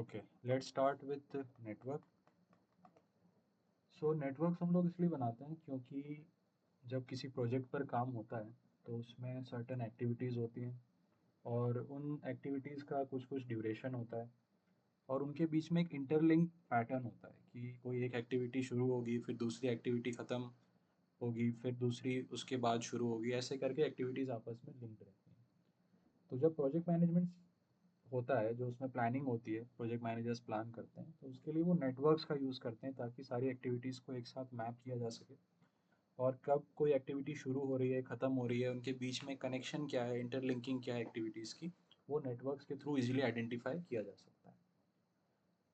Okay, let's start with network. So networks हम लोग इसलिए बनाते हैं क्योंकि जब किसी प्रोजेक्ट पर काम होता है तो उसमें सर्टेन एक्टिविटीज़ होती हैं और उन एक्टिविटीज़ का कुछ कुछ ड्यूरेशन होता है और उनके बीच में एक इंटरलिंक पैटर्न होता है कि कोई एक एक्टिविटी शुरू होगी, फिर दूसरी एक्टिविटी ख़त्म होगी, फिर दूसरी उसके बाद शुरू होगी, ऐसे करके एक्टिविटीज़ आपस में लिंक्ड रहती हैं। तो जब प्रोजेक्ट मैनेजमेंट होता है, जो उसमें प्लानिंग होती है, प्रोजेक्ट मैनेजर्स प्लान करते हैं, तो उसके लिए वो नेटवर्क्स का यूज़ करते हैं ताकि सारी एक्टिविटीज़ को एक साथ मैप किया जा सके और कब कोई एक्टिविटी शुरू हो रही है, ख़त्म हो रही है, उनके बीच में कनेक्शन क्या है, इंटरलिंकिंग क्या है एक्टिविटीज़ की, वो नेटवर्क्स के थ्रू इजीली आइडेंटिफाई किया जा सकता है।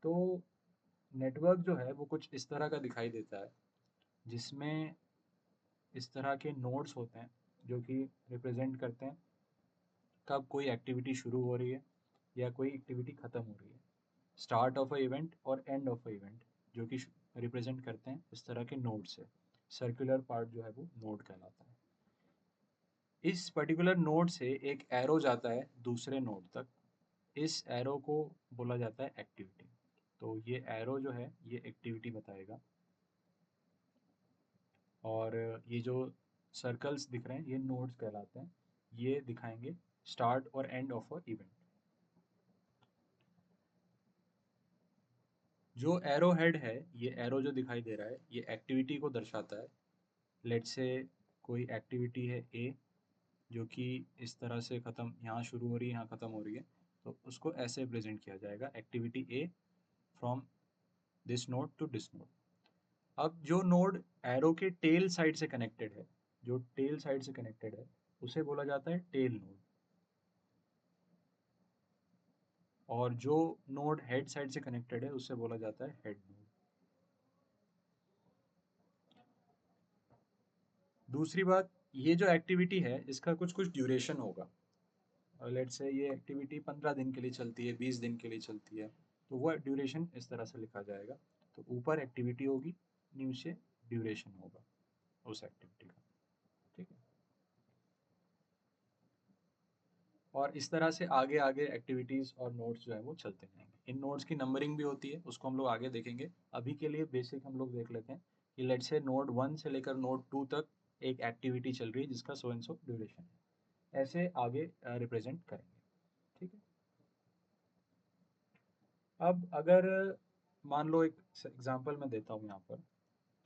तो नेटवर्क जो है वो कुछ इस तरह का दिखाई देता है, जिसमें इस तरह के नोड्स होते हैं जो कि रिप्रेजेंट करते हैं कब कोई एक्टिविटी शुरू हो रही है या कोई एक्टिविटी ख़त्म हो रही है। स्टार्ट ऑफ अ इवेंट और एंड ऑफ अ इवेंट जो कि रिप्रेजेंट करते हैं इस तरह के नोड से। सर्कुलर पार्ट जो है वो नोड कहलाता है। इस पर्टिकुलर नोड से एक एरो जाता है दूसरे नोड तक। इस एरो को बोला जाता है एक्टिविटी। तो ये एरो जो है ये एक्टिविटी बताएगा और ये जो सर्कल्स दिख रहे हैं ये नोड्स कहलाते हैं। ये दिखाएंगे स्टार्ट और एंड ऑफ अ इवेंट। जो एरो हेड है, ये एरो जो दिखाई दे रहा है ये एक्टिविटी को दर्शाता है। लेट्स से कोई एक्टिविटी है ए जो कि इस तरह से ख़त्म, यहाँ शुरू हो रही है यहाँ ख़त्म हो रही है, तो उसको ऐसे प्रेजेंट किया जाएगा activity A from this node to this node. अब जो नोड एरो के टेल साइड से कनेक्टेड है, जो टेल साइड से कनेक्टेड है उसे बोला जाता है टेल नोड। और जो नोड हेड साइड से कनेक्टेड है उसे बोला जाता है हेड नोड। दूसरी बात, ये जो एक्टिविटी है इसका कुछ कुछ ड्यूरेशन होगा। लेट्स से ये एक्टिविटी 15 दिन के लिए चलती है, 20 दिन के लिए चलती है, तो वो ड्यूरेशन इस तरह से लिखा जाएगा। तो ऊपर एक्टिविटी होगी, नीचे ड्यूरेशन होगा उस एक्टिविटी का। ठीक है। और इस तरह से आगे आगे एक्टिविटीज़ और नोट्स जो है वो चलते जाएंगे। इन नोट्स की नंबरिंग भी होती है, उसको हम लोग आगे देखेंगे। अभी के लिए बेसिक हम लोग देख लेते हैं कि लेट्स से नोड 1 से लेकर नोड 2 तक एक एक्टिविटी चल रही है जिसका सो एंड सो ड्यूरेशन है। ऐसे आगे रिप्रेजेंट करेंगे। ठीक है। अब अगर मान लो एक एग्जांपल मैं देता हूँ यहाँ पर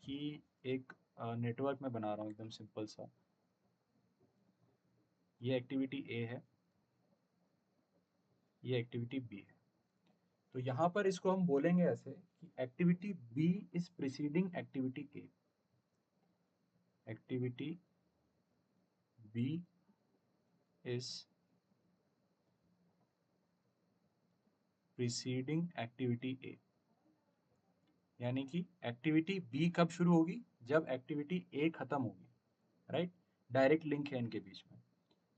कि एक नेटवर्क मैं बना रहा हूँ एकदम सिंपल सा। ये एक्टिविटी ए है, ये एक्टिविटी बी है। तो यहाँ पर इसको हम बोलेंगे ऐसे कि activity B is preceding activity A. Activity B is preceding activity A. यानी कि एक्टिविटी बी कब शुरू होगी? जब एक्टिविटी ए खत्म होगी। राइट। डायरेक्ट लिंक है इनके बीच में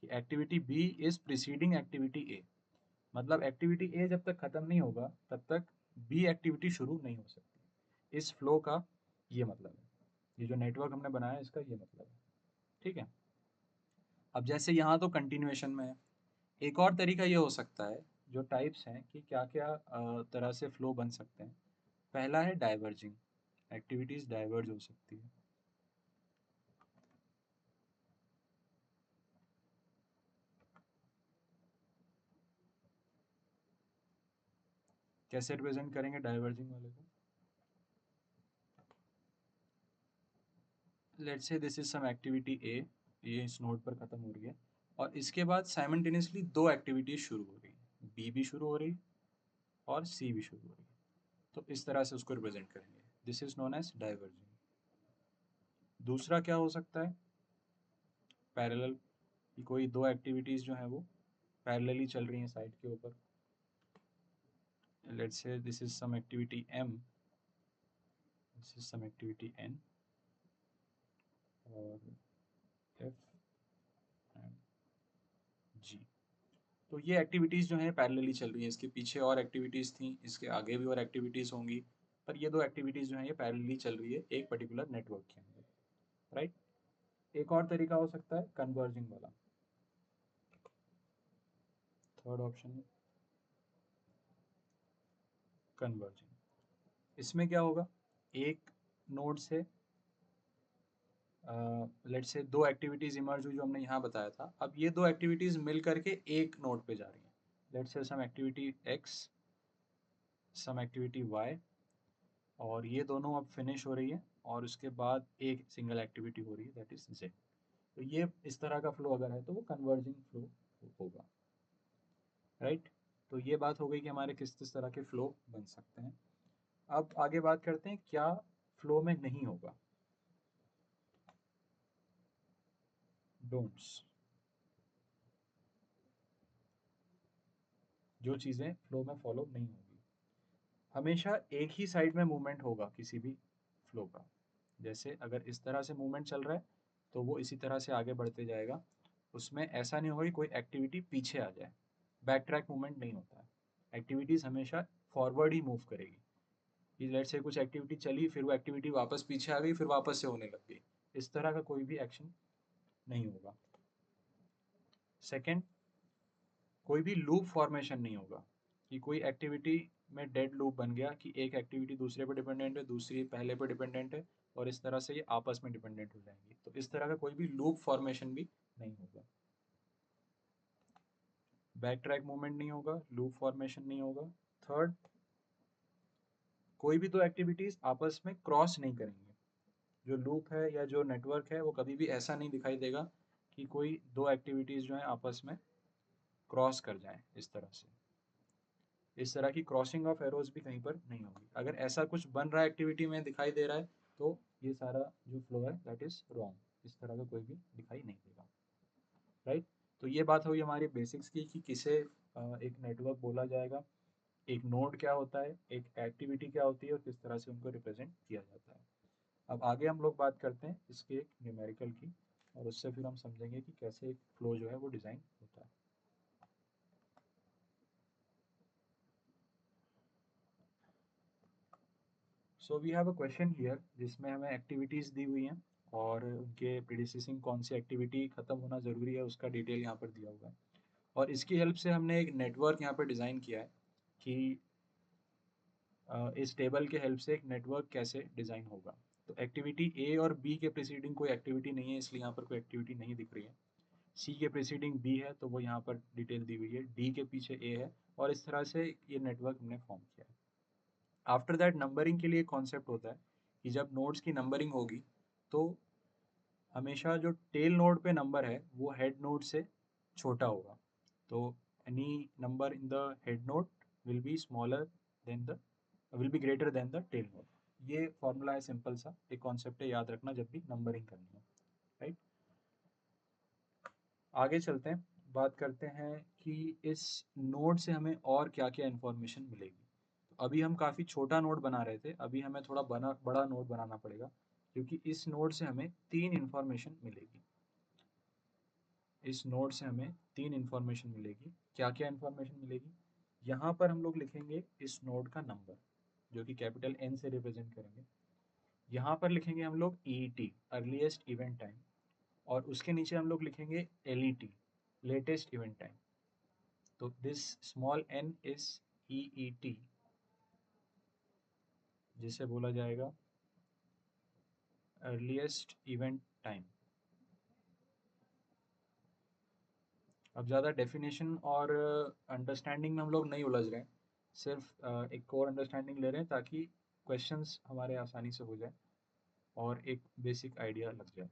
कि activity B is preceding activity A. मतलब एक्टिविटी ए जब तक खत्म नहीं होगा तब तक बी एक्टिविटी शुरू नहीं हो सकती। इस फ्लो का ये मतलब है। ये जो नेटवर्क हमने बनाया है इसका ये मतलब है। ठीक है। अब जैसे यहाँ तो कंटिन्यूएशन में है। एक और तरीका ये हो सकता है, जो टाइप्स हैं कि क्या क्या तरह से फ्लो बन सकते हैं। पहला है डाइवर्जिंग। एक्टिविटीज डाइवर्ज हो सकती है। कैसे रिप्रेजेंट करेंगे डाइवर्जिंग वाले को? Let's say this is some activity A, ये इस नोड पर खत्म हो रही है और इसके बाद साइमल्टेनियसली दो एक्टिविटीज शुरू हो रही है, बी भी शुरू हो रही है और सी भी शुरू हो रही है। तो इस तरह से उसको रिप्रेजेंट करेंगे। This is known as diverging. दूसरा क्या हो सकता है? पैरेलल, कि कोई दो एक्टिविटीज जो है वो पैरेलली चल रही हैं साइड के ऊपर। Let's say this is some activity M, this is some activity N और एफ एंड जी। तो ये एक्टिविटीज़ जो हैं पैरेलली चल रही हैं। इसके पीछे और एक्टिविटीज़ थी, इसके आगे भी और एक्टिविटीज़ होंगी, पर ये दो एक्टिविटीज़ जो हैं ये पैरेलली चल रही है एक पर्टिकुलर नेटवर्क के अंदर। राइट। एक और तरीका हो सकता है कन्वर्जिंग वाला। थर्ड ऑप्शन है कन्वर्जिंग। इसमें क्या होगा, एक नोड से लेट्स से दो एक्टिविटीज इमर्ज हुई जो हमने यहाँ बताया था। अब ये दो एक्टिविटीज मिल करके एक नोड पे जा रही हैं। Let's say some activity x, some activity y, और ये दोनों अब फिनिश हो रही है और उसके बाद एक सिंगल एक्टिविटी हो रही है दैट इज z। तो ये इस तरह का फ्लो अगर है तो वो कन्वर्जिंग फ्लो होगा, राइट। तो ये बात हो गई कि हमारे किस किस तरह के फ्लो बन सकते हैं। अब आगे बात करते हैं क्या फ्लो में नहीं होगा, डोंट्स। जो चीज़ें फ्लो में फॉलो नहीं होगी, हमेशा एक ही साइड में मूवमेंट होगा किसी भी फ्लो का। जैसे अगर इस तरह से मूवमेंट चल रहा है तो वो इसी तरह से आगे बढ़ते जाएगा। उसमें ऐसा नहीं होगा कि कोई एक्टिविटी पीछे आ जाए, बैक ट्रैक मूवमेंट नहीं होता है। एक्टिविटीज़ हमेशा फॉरवर्ड ही मूव करेगी। कि लेट से कुछ एक्टिविटी चली, फिर वो एक्टिविटी वापस पीछे आ गई, फिर वापस से होने लग गई, इस तरह का कोई भी एक्शन नहीं होगा। सेकंड, कोई भी लूप फॉर्मेशन नहीं होगा कि कोई एक्टिविटी में डेड लूप बन गया कि एक एक्टिविटी दूसरे पे डिपेंडेंट है, दूसरी पहले पे डिपेंडेंट है, और इस तरह से ये आपस में डिपेंडेंट हो जाएंगी। तो इस तरह का कोई भी लूप फॉर्मेशन भी नहीं होगा। बैक ट्रैक मूवमेंट नहीं होगा, लूप फॉर्मेशन नहीं होगा। थर्ड, कोई भी दो एक्टिविटीज आपस में क्रॉस नहीं करेंगे। जो लूप है या जो नेटवर्क है वो कभी भी ऐसा नहीं दिखाई देगा कि कोई दो एक्टिविटीज जो है आपस में क्रॉस कर जाएं इस तरह से। इस तरह की क्रॉसिंग ऑफ एरोज भी कहीं पर नहीं होगी। अगर ऐसा कुछ बन रहा है एक्टिविटी में दिखाई दे रहा है तो ये सारा जो फ्लो है दैट इज रॉन्ग, इस तरह का कोई भी दिखाई नहीं देगा, राइट। तो ये बात हुई हमारी बेसिक्स की कि किसे एक नेटवर्क बोला जाएगा, एक नोड क्या होता है, एक एक्टिविटी क्या होती है और किस तरह से उनको रिप्रेजेंट किया जाता है। अब आगे हम लोग बात करते हैं इसके एक न्यूमेरिकल की, और उससे फिर हम समझेंगे कि कैसे एक फ्लो जो है वो डिज़ाइन होता है। So we have a question here जिसमें हमें एक्टिविटीज़ दी हुई हैं और उनके प्रीडिसेसिंग कौन सी एक्टिविटी ख़त्म होना ज़रूरी है उसका डिटेल यहाँ पर दिया हुआ है। और इसकी हेल्प से हमने एक नेटवर्क यहाँ पर डिज़ाइन किया है कि इस टेबल के हेल्प से एक नेटवर्क कैसे डिज़ाइन होगा। तो एक्टिविटी ए और बी के प्रीसीडिंग कोई एक्टिविटी नहीं है, इसलिए यहाँ पर कोई एक्टिविटी नहीं दिख रही है। सी के प्रीसीडिंग बी है तो वो यहाँ पर डिटेल दी हुई है, डी के पीछे ए है, और इस तरह से ये नेटवर्क हमने फॉर्म किया है। आफ्टर दैट नंबरिंग के लिए कॉन्सेप्ट होता है कि जब नोड्स की नंबरिंग होगी तो हमेशा जो टेल नोड पे नंबर है वो हेड नोड से छोटा होगा। तो any number in the head node will be smaller than the will be greater than the tail node. ये फॉर्मूला है, सिंपल सा एक कॉन्सेप्ट है, याद रखना जब भी नंबरिंग करनी हो, राइट। आगे चलते हैं, बात करते हैं कि इस नोड से हमें और क्या क्या इन्फॉर्मेशन मिलेगी। तो अभी हम काफ़ी छोटा नोड बना रहे थे, अभी हमें थोड़ा बड़ा नोड बनाना पड़ेगा क्योंकि इस नोड से हमें तीन इन्फॉर्मेशन मिलेगी। इस नोड से हमें तीन इन्फॉर्मेशन मिलेगी। क्या क्या इन्फॉर्मेशन मिलेगी, यहाँ पर हम लोग लिखेंगे इस नोड का नंबर जो कि कैपिटल एन से रिप्रेजेंट करेंगे। यहाँ पर लिखेंगे हम लोग E T, earliest event time, और उसके नीचे हम लोग लिखेंगे L E T, latest event time. तो this small n is E E T, जिसे बोला जाएगा अर्लीस्ट इवेंट टाइम। अब ज़्यादा डेफिनेशन और अंडरस्टैंडिंग में हम लोग नहीं उलझ रहे हैं, सिर्फ एक कोर अंडरस्टैंडिंग ले रहे हैं ताकि क्वेश्चंस हमारे आसानी से हो जाए और एक बेसिक आइडिया लग जाए।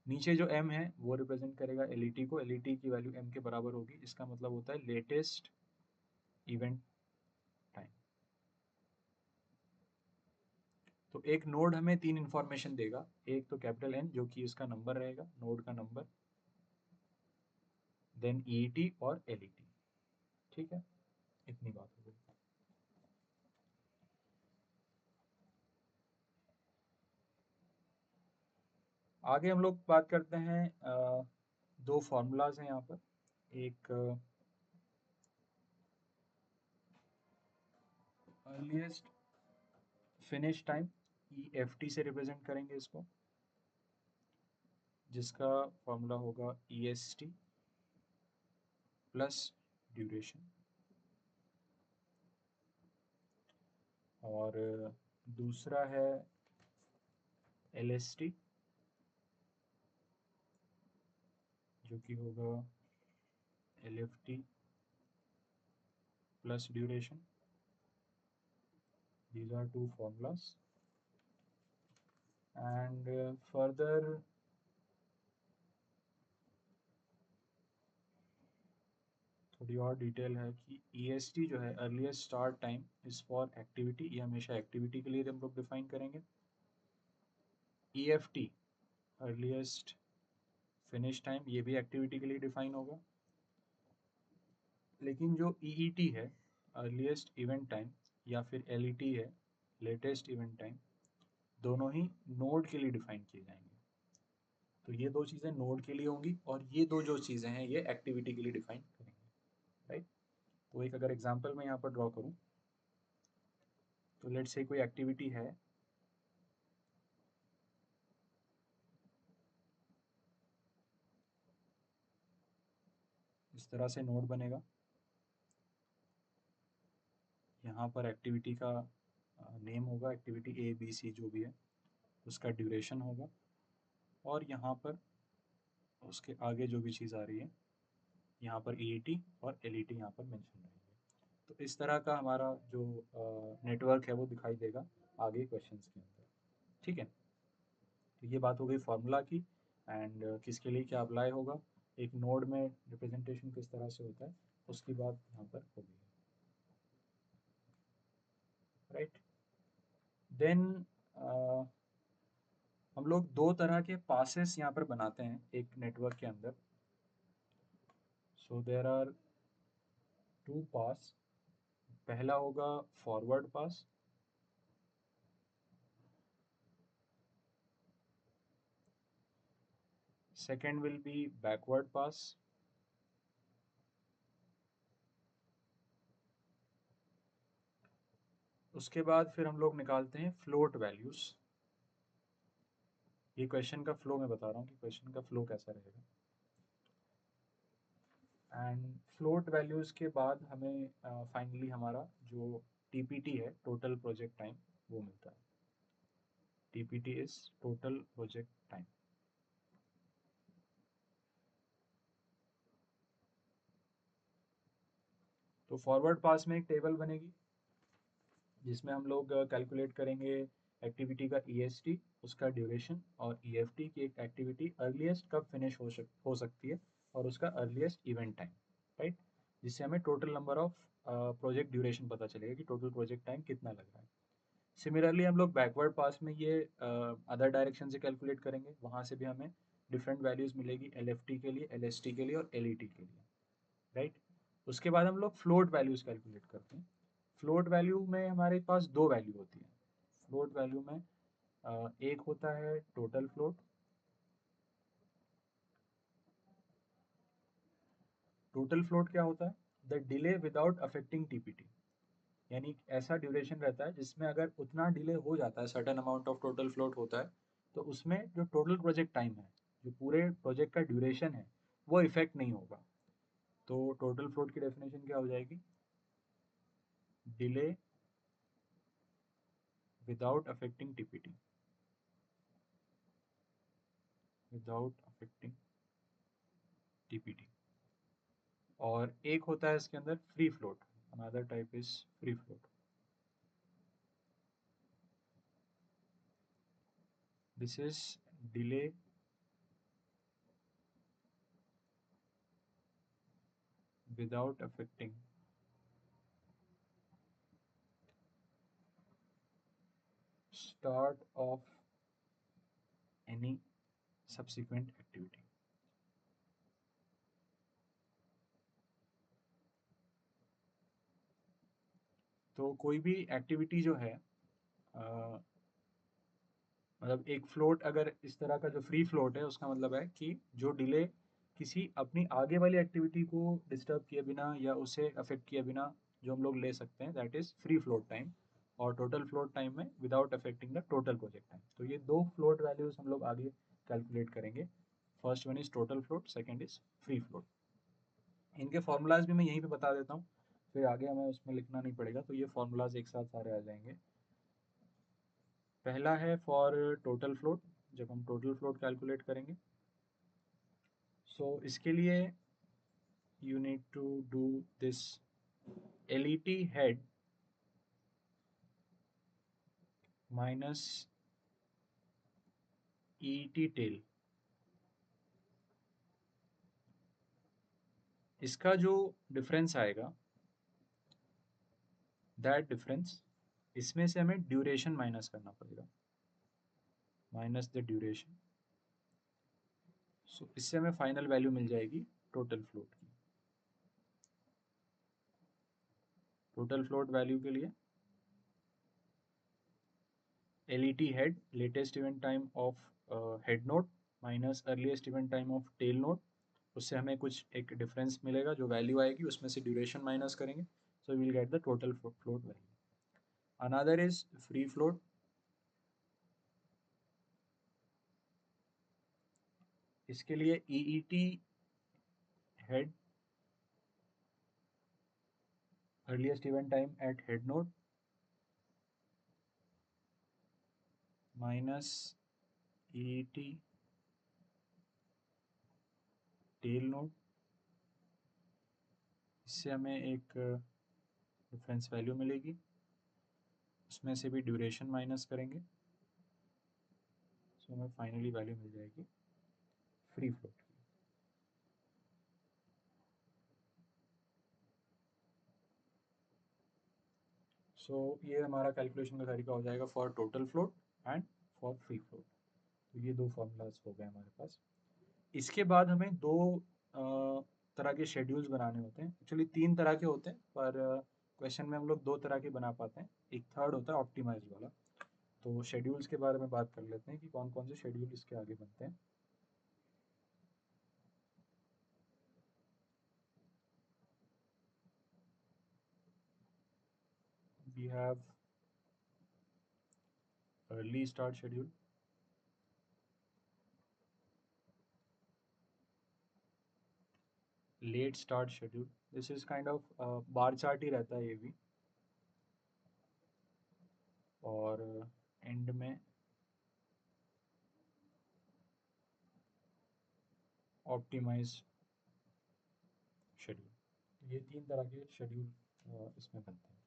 नीचे जो m है वो रिप्रेजेंट करेगा LET को, LET की वैल्यू m के बराबर होगी, इसका मतलब होता है लेटेस्ट इवेंट टाइम। तो एक नोड हमें तीन इंफॉर्मेशन देगा, एक तो कैपिटल N जो कि इसका नंबर रहेगा, नोड का नंबर, देन EET और LET। ठीक है, इतनी बात हो गई। आगे हम लोग बात करते हैं, दो फॉर्मूलाज हैं यहाँ पर। एक अर्लीस्ट फिनिश टाइम, EFT से रिप्रेजेंट करेंगे इसको, जिसका फॉर्मूला होगा EST प्लस ड्यूरेशन। और दूसरा है LST, जो कि होगा LFT plus duration. These are two formulas. And further, थोड़ी और डिटेल है कि EST जो है, earliest start time is for activity, ये हमेशा एक्टिविटी के लिए हम लोग डिफाइन करेंगे. EFT, अर्लीस्ट फिनिश टाइम, ये भी एक्टिविटी के लिए डिफाइन होगा. लेकिन जो EET है, अर्लीस्ट इवेंट टाइम, या फिर LET है, लेटेस्ट इवेंट टाइम, दोनों ही नोड के लिए डिफाइन किए जाएंगे. तो ये दो चीज़ें नोड के लिए होंगी और ये दो जो चीज़ें हैं ये एक्टिविटी के लिए डिफाइन करेंगे, राइट. तो एक अगर एग्जांपल मैं यहाँ पर ड्रॉ करूँ, तो लेट्स से कोई एक्टिविटी है, इस तरह से नोड बनेगा. यहाँ पर एक्टिविटी का नेम होगा, एक्टिविटी ABC जो भी है, उसका ड्यूरेशन होगा, और यहाँ पर उसके आगे जो भी चीज़ आ रही है, यहाँ पर EET और LET यहाँ पर मेंशन रहेंगे. तो इस तरह का हमारा जो नेटवर्क है वो दिखाई देगा आगे क्वेश्चंस के अंदर. ठीक है. तो ये बात हो गई फार्मूला की, एंड किसके लिए क्या अप्लाई होगा, एक नोड में रिप्रेजेंटेशन किस तरह से होता है, उसकी बात यहाँ पर होगी, राइट. देन हम लोग दो तरह के पासेस यहाँ पर बनाते हैं एक नेटवर्क के अंदर. So there are two pass. पहला होगा forward pass, second will be backward pass. उसके बाद फिर हम लोग निकालते हैं फ्लोट वैल्यूज. ये क्वेश्चन का फ्लो मैं बता रहा हूँ कि क्वेश्चन का फ्लो कैसा रहेगा. एंड फ्लोट वैल्यूज के बाद हमें फाइनली हमारा जो TPT है, टोटल प्रोजेक्ट टाइम, वो मिलता है. TPT is total project time. तो फॉरवर्ड पास में एक टेबल बनेगी जिसमें हम लोग कैलकुलेट करेंगे एक्टिविटी का EST, उसका ड्यूरेशन, और EFT की एक एक्टिविटी अर्लीस्ट कब फिनिश हो सकती है, और उसका अर्लीस्ट इवेंट टाइम, राइट. जिससे हमें total number of project duration पता चलेगा कि टोटल प्रोजेक्ट टाइम कितना लग रहा है. सिमिलरली हम लोग बैकवर्ड पास में ये अदर डायरेक्शन से कैलकुलेट करेंगे, वहाँ से भी हमें डिफरेंट वैल्यूज़ मिलेगी LFT के लिए, LST के लिए और LET के लिए, राइट. उसके बाद हम लोग फ्लोट वैल्यूज़ कैलकुलेट करते हैं. फ्लोट वैल्यू में हमारे पास दो वैल्यू होती है. फ्लोट वैल्यू में एक होता है टोटल फ्लोट. टोटल फ्लोट क्या होता है, the delay without affecting TPT. यानी ऐसा ड्यूरेशन रहता है जिसमें अगर उतना डिले हो जाता है, certain amount of total float होता है, तो उसमें जो टोटल प्रोजेक्ट टाइम है, जो पूरे प्रोजेक्ट का ड्यूरेशन है, वो इफेक्ट नहीं होगा. तो टोटल फ्लोट की डेफिनेशन क्या हो जाएगी, delay without affecting TPT, without affecting TPT. और एक होता है इसके अंदर free float, another type is free float. This is delay without affecting start of any subsequent activity. तो कोई भी एक्टिविटी जो है, मतलब एक फ्लोट अगर इस तरह का जो फ्री फ्लोट है, उसका मतलब है कि जो डिले किसी अपनी आगे वाली एक्टिविटी को डिस्टर्ब किए बिना या उसे अफेक्ट किए बिना जो हम लोग ले सकते हैं, that is free float time. और टोटल फ्लोट टाइम में without affecting the total project time. तो ये दो फ्लोट वैल्यूज हम लोग आगे कैलकुलेट करेंगे. First one is total float, second is free float. इनके फॉर्मूलाज भी मैं यहीं पे बता देता हूँ, फिर आगे हमें उसमें लिखना नहीं पड़ेगा, तो ये फॉर्मूलाज एक साथ सारे आ जाएंगे. पहला है फॉर टोटल फ्लोट, जब हम टोटल फ्लोट कैलकुलेट करेंगे। सो इसके लिए you need to do this let head minus et tail। इसका जो डिफरेंस आएगा, दैट डिफरेंस, इसमें से हमें ड्यूरेशन माइनस करना पड़ेगा, माइनस द ड्यूरेशन। सो इससे हमें फाइनल वैल्यू मिल जाएगी टोटल फ्लोट की। टोटल फ्लोट वैल्यू के लिए LET head, latest event time of head node minus earliest event time of tail node, उससे हमें कुछ एक डिफरेंस मिलेगा, जो वैल्यू आएगी उसमें से ड्यूरेशन माइनस करेंगे, so we will get the total float value. Another is free float. इसके लिए EET head, earliest event time at head node minus EET tail node, इससे हमें एक डिफरेंस वैल्यू मिलेगी, उसमें से भी ड्यूरेशन माइनस करेंगे, सो हमें फाइनली वैल्यू मिल जाएगी फ्री फ्लोट की। सो ये हमारा कैलकुलेशन का तरीका हो जाएगा for total float and for free float. तो ये दो फॉर्मूलाज हो गए हमारे पास। इसके बाद हमें दो तरह के शेड्यूल्स बनाने होते हैं, एक्चुअली तीन तरह के होते हैं, पर क्वेश्चन में हम लोग दो तरह के बना पाते हैं। एक थर्ड होता है ऑप्टिमाइज वाला। तो शेड्यूल्स के बारे में बात कर लेते हैं कि कौन कौन से शेड्यूल इसके आगे बनते हैं। We have early start schedule, late start schedule, this is kind of bar chart ही रहता है ये भी, और एंड में ऑप्टिमाइज शेड्यूल। ये तीन तरह के शेड्यूल इसमें बनते हैं।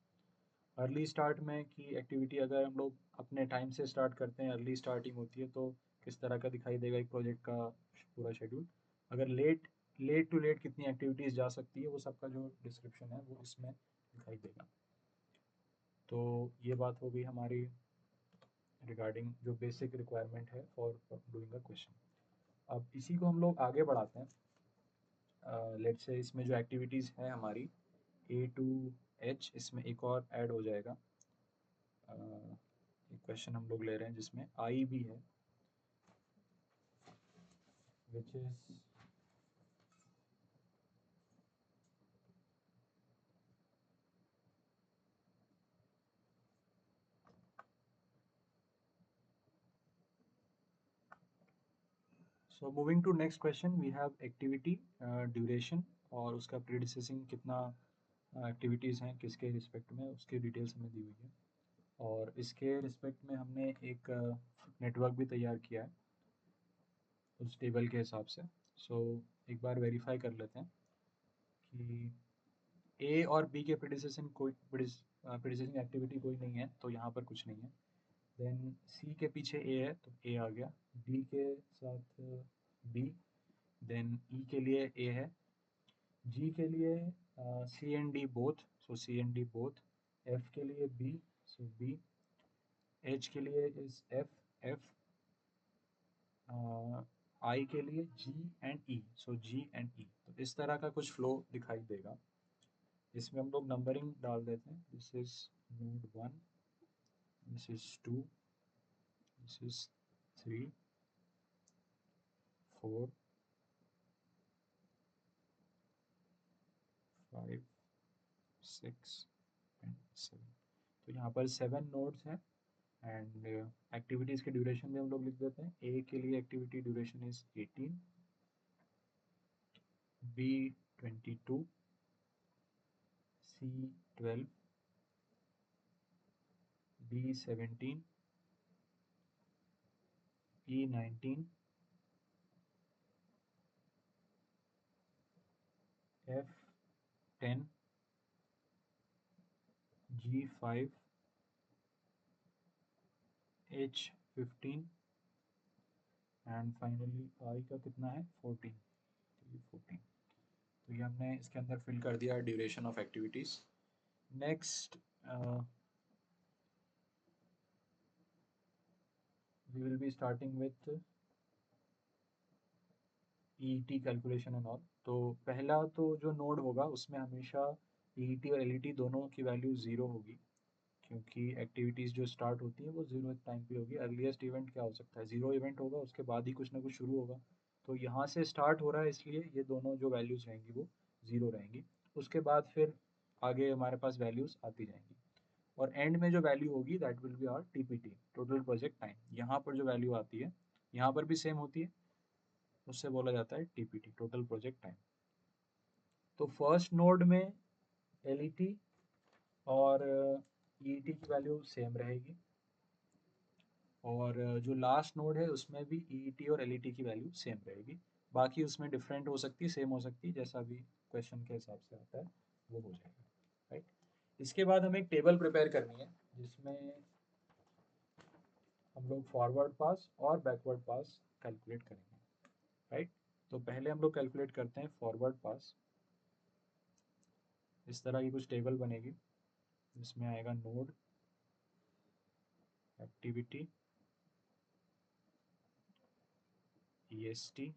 अर्ली स्टार्ट में की एक्टिविटी अगर हम लोग अपने टाइम से स्टार्ट करते हैं, अर्ली स्टार्टिंग होती है, तो किस तरह का दिखाई देगा एक प्रोजेक्ट का पूरा शेड्यूल। अगर लेट लेट टू लेट कितनी एक्टिविटीज़ जा सकती है, वो सबका जो डिस्क्रिप्शन है वो इसमें दिखाई देगा। तो ये बात हो गई हमारी रिगार्डिंग जो बेसिक रिक्वायरमेंट है फॉर डूइंग अ क्वेश्चन। अब इसी को हम लोग आगे बढ़ाते हैं। लेट्स से इसमें जो एक्टिविटीज़ है हमारी A to H, इसमें एक और ऐड हो जाएगा। एक क्वेश्चन हम लोग ले रहे हैं जिसमें आई भी है, which is so moving to next question, we have activity duration और उसका प्रीडिसेसिंग कितना एक्टिविटीज़ हैं किसके रिस्पेक्ट में, उसकी डिटेल्स हमें दी हुई है। और इसके रिस्पेक्ट में हमने एक नेटवर्क भी तैयार किया है उस टेबल के हिसाब से। सो एक बार वेरीफाई कर लेते हैं कि ए और बी के प्रीडिसेसिंग एक्टिविटी कोई नहीं है, तो यहाँ पर कुछ नहीं है। देन सी के पीछे ए है तो ए आ गया, डी के साथ बी, देन ई के लिए ए है, जी के लिए C and D both, so C and D both, F के लिए बी, सो बी, एच के लिए इज एफ, एफ, आई के लिए जी and E, so ji and ई। तो इस तरह का कुछ फ्लो दिखाई देगा। इसमें हम लोग नंबरिंग डाल देते हैं, this is node 1, this is 2, this is 3, 4, 5, 6 and 7। तो यहाँ पर 7 नोड्स हैं एंड एक्टिविटीज़ के ड्यूरेशन भी हम लोग लिख देते हैं। ए के लिए activity duration is 18, B 22, C 12, D 17, E19 F10 G5 H15 and finally I का कितना है 14, तो ये 14। तो ये हमने इसके अंदर फिल कर दिया duration of activities. Next we will be starting with EET calculation and all. तो पहला तो जो नोड होगा उसमें हमेशा ईईटी और एलईटी दोनों की वैल्यू ज़ीरो होगी, क्योंकि एक्टिविटीज़ जो स्टार्ट होती हैं वो ज़ीरो टाइम पे होगी। अर्लीस्ट इवेंट क्या हो सकता है, ज़ीरो इवेंट होगा, उसके बाद ही कुछ ना कुछ शुरू होगा। तो यहाँ से स्टार्ट हो रहा है, इसलिए ये दोनों जो वैल्यूज़ रहेंगी वो ज़ीरो रहेंगी। उसके बाद फिर आगे हमारे पास वैल्यूज़ आती जाएंगी, और एंड में जो वैल्यू होगी that will be our TPT, total project time. यहाँ पर जो वैल्यू आती है यहाँ पर भी सेम होती है, उससे बोला जाता है टीपीटी, टोटल प्रोजेक्ट टाइम। तो फर्स्ट नोड में एलईटी और ईईटी की वैल्यू सेम रहेगी, और जो लास्ट नोड है उसमें भी ईईटी और एलईटी की वैल्यू सेम रहेगी। बाकी उसमें डिफरेंट हो सकती है, सेम हो सकती है, जैसा भी क्वेश्चन के हिसाब से आता है वो हो जाएगा, राइट। इसके बाद हमें एक टेबल प्रिपेयर करनी है जिसमें हम लोग फॉरवर्ड पास और बैकवर्ड पास कैलकुलेट करेंगे, राइट। तो पहले हम लोग कैलकुलेट करते हैं फॉरवर्ड पास। इस तरह की कुछ टेबल बनेगी जिसमें आएगा node, activity, EST,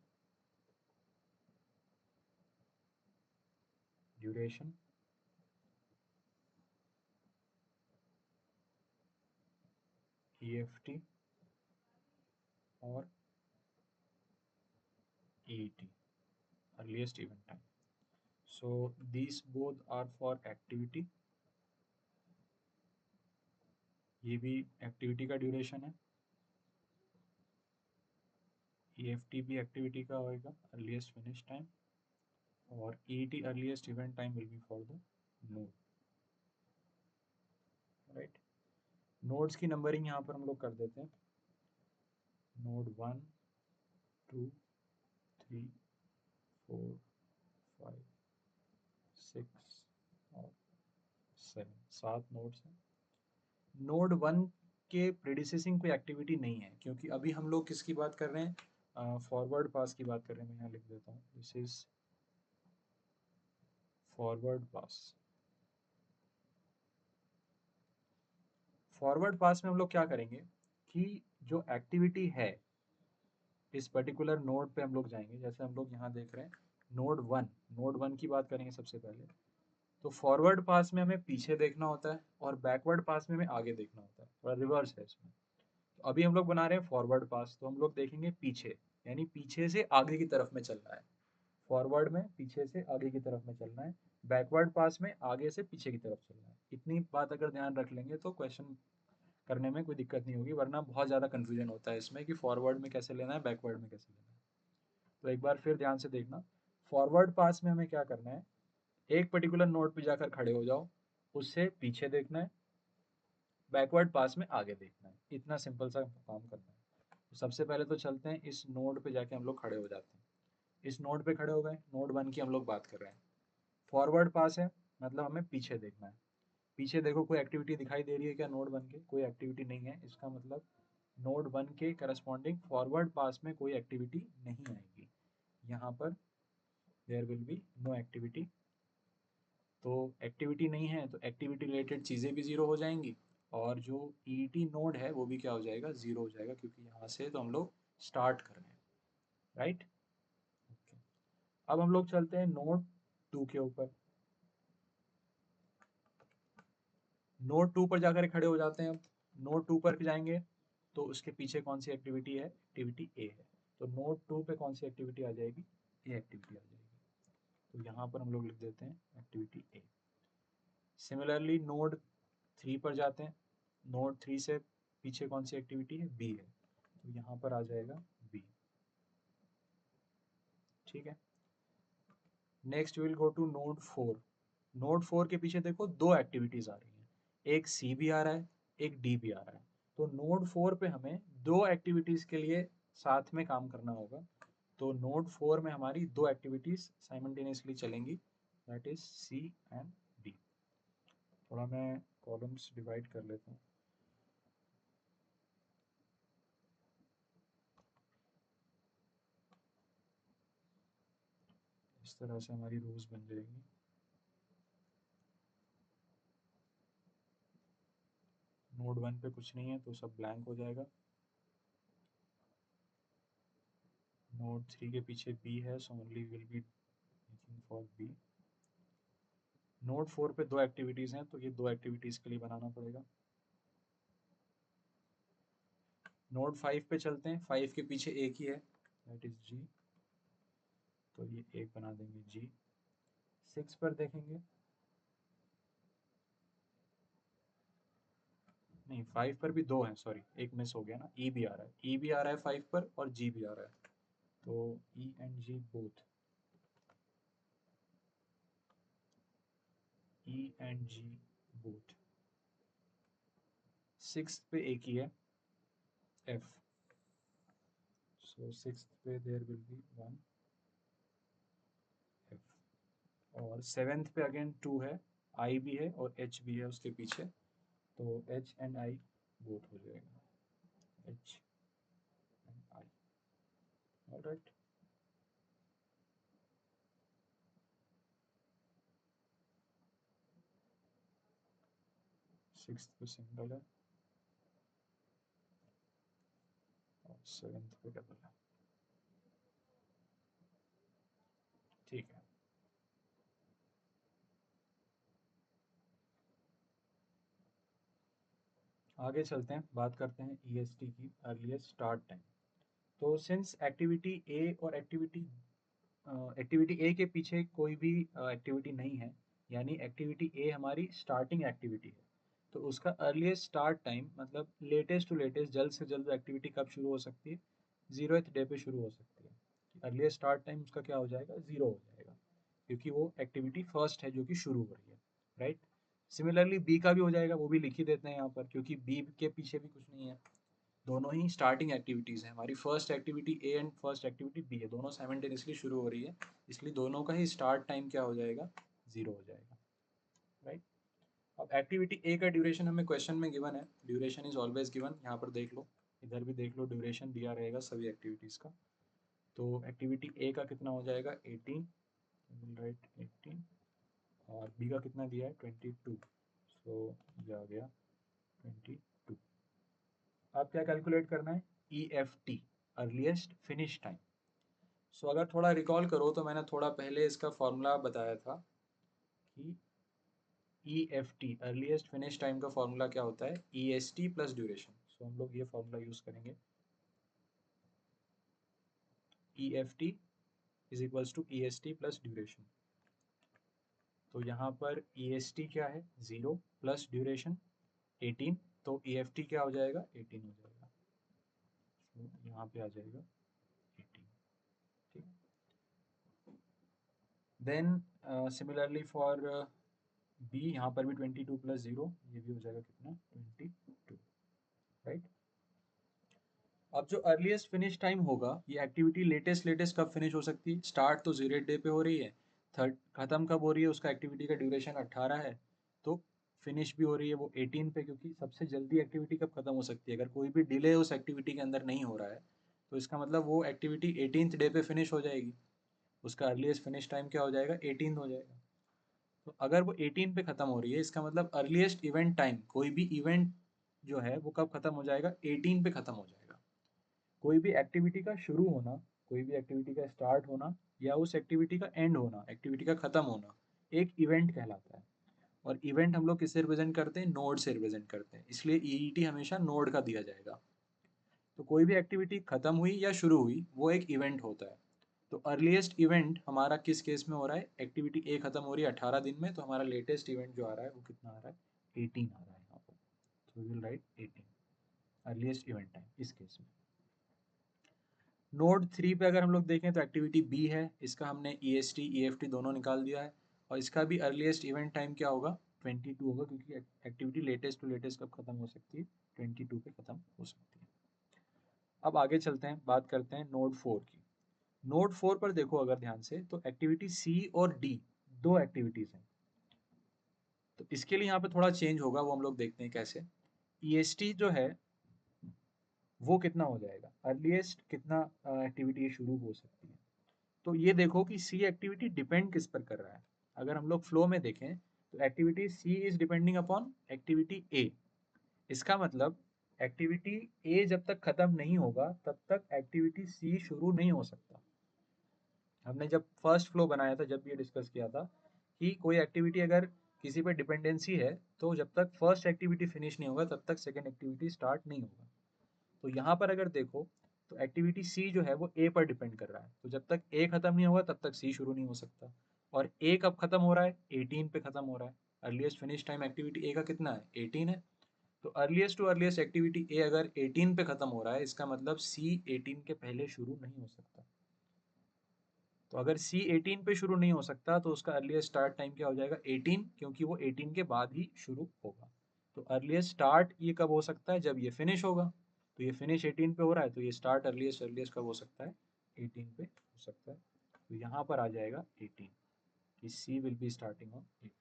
duration, EFT और EET, earliest event time. So these both are for activity, ये भी एक्टिविटी का ड्यूरेशन है। EFT भी एक्टिविटी का होएगा, अर्लीस्ट फिनिश टाइम, और EET earliest event time will be for the node, right. Nodes की नंबरिंग यहाँ पर हम लोग कर देते हैं, नोड 1 2 3 4 5 6 और 7, 7 नोड्स हैं। नोड 1 के प्रेडिसेसिंग कोई एक्टिविटी नहीं है, क्योंकि अभी हम लोग किसकी बात कर रहे हैं, फॉरवर्ड पास की बात कर रहे हैं। मैं यहाँ लिख देता हूँ, this is forward pass. Forward pass में हम लोग क्या करेंगे कि जो एक्टिविटी है इस पर्टिकुलर नोड पे हम लोग जाएंगे। जैसे हम लोग यहाँ देख रहे हैं नोड 1 की बात करेंगे सबसे पहले। तो फॉरवर्ड पास में हमें पीछे देखना होता है और बैकवर्ड पास में हमें आगे देखना होता है, थोड़ा रिवर्स है इसमें। तो अभी हम लोग बना रहे हैं फॉरवर्ड पास, तो हम लोग देखेंगे पीछे, यानी पीछे से आगे की तरफ में चलना है। फॉरवर्ड में पीछे से आगे की तरफ में चलना है, बैकवर्ड पास में आगे से पीछे की तरफ चलना है। इतनी बात अगर ध्यान रख लेंगे तो क्वेश्चन करने में कोई दिक्कत नहीं होगी, वरना बहुत ज़्यादा कन्फ्यूजन होता है इसमें कि फॉरवर्ड में कैसे लेना है, बैकवर्ड में कैसे लेना है। तो एक बार फिर ध्यान से देखना, फॉरवर्ड पास में हमें क्या करना है, एक पर्टिकुलर नोड पे जाकर खड़े हो जाओ, उससे पीछे देखना है, बैकवर्ड पास में आगे देखना है, इतना सिंपल सा काम करना है। तो सबसे पहले तो चलते हैं इस नोड पे जाके हम लोग खड़े हो जाते हैं। इस नोड पे खड़े हो गए, नोड 1 की हम लोग बात कर रहे हैं। फॉरवर्ड पास है, मतलब हमें पीछे देखना है। पीछे देखो कोई एक्टिविटी दिखाई दे रही है क्या, नोड 1 के कोई एक्टिविटी नहीं है, इसका मतलब नोड 1 के करस्पॉन्डिंग फॉरवर्ड पास में कोई एक्टिविटी नहीं आएगी। यहाँ पर there will be no activity. तो एक्टिविटी नहीं है तो एक्टिविटी रिलेटेड चीज़ें भी ज़ीरो हो जाएंगी, और जो ईईटी नोड है वो भी क्या हो जाएगा, ज़ीरो हो जाएगा, क्योंकि यहाँ से तो हम लोग स्टार्ट कर रहे हैं, राइट। ओके, अब हम लोग चलते हैं नोड 2 के ऊपर। नोड 2 पर जाकर खड़े हो जाते हैं। अब नोड 2 पर जाएंगे तो उसके पीछे कौन सी एक्टिविटी है, एक्टिविटी ए है। तो नोड 2 पे कौन सी एक्टिविटी आ जाएगी, ए एक्टिविटी आ जाएगी। तो यहाँ पर हम लोग लिख देते हैं एक्टिविटी ए। सिमिलरली नोड 3 पर जाते हैं, नोड 3 से पीछे कौन सी एक्टिविटी है, बी है, तो यहाँ पर आ जाएगा बी, ठीक है। Next will go to node 4। Node 4 के पीछे देखो दो एक्टिविटीज आ रही हैं, एक सी भी आ रहा है, एक डी भी आ रहा है। तो नोड 4 पे हमें दो एक्टिविटीज के लिए साथ में काम करना होगा। तो नोड 4 में हमारी दो एक्टिविटीज साइमल्टेनियसली चलेंगी, that is C and D. थोड़ा मैं कॉलम्स डिवाइड कर लेता हूँ। इस तरह से हमारी रोज बन जाएगी। नोड 1 पे कुछ नहीं है तो सब ब्लैंक हो जाएगा। नोड 3 के पीछे बी है, so only will be making for B. Node 4 पे दो एक्टिविटीज हैं तो ये दो एक्टिविटीज के लिए बनाना पड़ेगा। नोड 5 पे चलते हैं, 5 के पीछे एक ही है, दैट इज जी, तो ये एक बना देंगे जी। 6 पर देखेंगे, नहीं 5 पर भी दो हैं, सॉरी एक मिस हो गया ना, ई भी आ रहा है, ई भी आ रहा है 5 पर और जी भी आ रहा है, तो E and G both, E and G both. 6 पे एक ही है, एफ, सो 6 पे देयर विल बी 1 एफ। और 7th पे अगेन 2 है, आई भी है और एच भी है उसके पीछे, तो एच एंड आई बोथ हो जाएगा, H and I. Alright, 6th पे सिंगल है और 7th पे डबल है, ठीक है। आगे चलते हैं, बात करते हैं ईएसटी की, अर्लीस्ट स्टार्ट टाइम। तो सिंस एक्टिविटी ए और एक्टिविटी ए के पीछे कोई भी एक्टिविटी नहीं है, यानी एक्टिविटी ए हमारी स्टार्टिंग एक्टिविटी है, तो उसका अर्लीस्ट स्टार्ट टाइम मतलब लेटेस्ट टू लेटेस्ट, जल्द से जल्द एक्टिविटी कब शुरू हो सकती है, 0th डे पे शुरू हो सकती है। अर्लीस्ट स्टार्ट टाइम उसका क्या हो जाएगा, 0 हो जाएगा, क्योंकि वो एक्टिविटी फर्स्ट है जो कि शुरू हो रही है, राइट। सिमिलरली बी का भी हो जाएगा, वो भी लिख ही देते हैं यहाँ पर, क्योंकि बी के पीछे भी कुछ नहीं है, दोनों ही स्टार्टिंग एक्टिविटीज़ हैं हमारी। First activity A and first activity B है, दोनों साइमल्टेनियसली शुरू हो रही है, इसलिए दोनों का ही स्टार्ट टाइम क्या हो जाएगा, 0 हो जाएगा, राइट। अब एक्टिविटी ए का ड्यूरेशन हमें क्वेश्चन में गिवन है, ड्यूरेशन इज ऑलवेज गिवन, यहाँ पर देख लो, इधर भी देख लो, ड्यूरेशन दिया रहेगा सभी एक्टिविटीज़ का। तो एक्टिविटी ए का कितना हो जाएगा, 18, राइट 18, और बी का कितना दिया है, 22, सो ये आ गया 22। अब क्या कैलकुलेट करना है, E F T, earliest finish time. So अगर थोड़ा रिकॉल करो तो मैंने थोड़ा पहले इसका फॉर्मूला बताया था कि E F T, earliest finish time का फॉर्मूला क्या होता है, E S T plus duration. So हम लोग ये फॉर्मूला यूज करेंगे, E F T is equals to E S T plus duration. तो यहाँ पर ई एस टी क्या है, 0 प्लस ड्यूरेशन 18, तो ई एफ टी क्या हो जाएगा, 18 हो जाएगा, तो यहाँ पे आ जाएगा 18, ठीक है। देन सिमिलरली फॉर बी, यहाँ पर भी 22 प्लस 0, ये भी हो जाएगा कितना, 22, राइट। अब जो अर्लीस्ट फिनिश टाइम होगा, ये एक्टिविटी लेटेस्ट लेटेस्ट कब फिनिश हो सकती है, स्टार्ट तो 0 डे पे हो रही है, थर्ड खत्म कब हो रही है, उसका एक्टिविटी का ड्यूरेशन 18 है, तो फिनिश भी हो रही है वो 18 पे, क्योंकि सबसे जल्दी एक्टिविटी कब खत्म हो सकती है, अगर कोई भी डिले उस एक्टिविटी के अंदर नहीं हो रहा है, तो इसका मतलब वो एक्टिविटी 18th डे पे फिनिश हो जाएगी, उसका अर्लीस्ट फिनिश टाइम क्या हो जाएगा, 18 हो जाएगा। तो अगर वो 18 पे खत्म हो रही है, इसका मतलब अर्लीस्ट इवेंट टाइम, कोई भी इवेंट जो है वो कब खत्म हो जाएगा, 18 पे खत्म हो जाएगा। कोई भी एक्टिविटी का शुरू होना, कोई भी एक्टिविटी का स्टार्ट होना, या उस एक्टिविटी का एंड होना, एक्टिविटी का खत्म होना, एक इवेंट कहलाता है। और इवेंट हम लोग किससे रिप्रेजेंट करते हैं, नोड से रिप्रेजेंट करते हैं, इसलिए ईईटी हमेशा नोड का दिया जाएगा। तो कोई भी एक्टिविटी खत्म हुई या शुरू हुई, वो एक इवेंट होता है। तो अर्लीस्ट इवेंट हमारा किस केस में हो रहा है, एक्टिविटी ए खत्म हो रही है 18 दिन में, तो हमारा लेटेस्ट इवेंट जो आ रहा है वो कितना आ रहा है, 18 आ रहा है यहाँ पर, तो we will write 18 earliest event time इस केस में। नोड 3 पे अगर हम लोग देखें तो एक्टिविटी बी है, इसका हमने ई S T E F T दोनों निकाल दिया है, और इसका भी अर्लीस्ट इवेंट टाइम क्या होगा, 22 होगा, क्योंकि एक्टिविटी लेटेस्ट टू लेटेस्ट कब खत्म हो सकती है, 22 पे खत्म हो सकती है। अब आगे चलते हैं, बात करते हैं नोड 4 की। नोड 4 पर देखो अगर ध्यान से, तो एक्टिविटी सी और डी, दो एक्टिविटीज हैं। तो इसके लिए यहाँ पे थोड़ा चेंज होगा, वो हम लोग देखते हैं कैसे। ईएसटी जो है वो कितना हो जाएगा, अर्लीस्ट कितना एक्टिविटी शुरू हो सकती है। तो ये देखो कि सी एक्टिविटी डिपेंड किस पर कर रहा है। अगर हम लोग फ्लो में देखें तो activity C is depending upon activity A. इसका मतलब एक्टिविटी ए जब तक खत्म नहीं होगा तब तक एक्टिविटी सी शुरू नहीं हो सकता। हमने जब फर्स्ट फ्लो बनाया था, जब ये डिस्कस किया था कि कोई एक्टिविटी अगर किसी पे डिपेंडेंसी है तो जब तक फर्स्ट एक्टिविटी फिनिश नहीं होगा तब तक सेकेंड एक्टिविटी स्टार्ट नहीं होगा। तो यहाँ पर अगर देखो तो एक्टिविटी सी जो है वो ए पर डिपेंड कर रहा है, तो जब तक ए खत्म नहीं होगा तब तक सी शुरू नहीं हो सकता। और ए कब खत्म हो रहा है, 18 पे खत्म हो रहा है। Earliest finish time activity A का कितना है, 18 है। तो earliest to earliest activity A अगर 18 पे खत्म हो रहा है, इसका मतलब सी 18 के पहले शुरू नहीं हो सकता। तो अगर सी 18 पे शुरू नहीं हो सकता तो उसका अर्लीस्ट स्टार्ट टाइम क्या हो जाएगा, 18, क्योंकि वो 18 के बाद ही शुरू होगा। तो अर्लीस्ट स्टार्ट ये कब हो सकता है, जब ये फिनिश होगा। तो ये फिनिश 18 पे हो रहा है, तो ये स्टार्ट अर्लीस्ट अर्लीस्ट कब हो सकता है, 18 पे हो सकता है। तो यहाँ पर आ जाएगा 18 कि C will be starting on 18,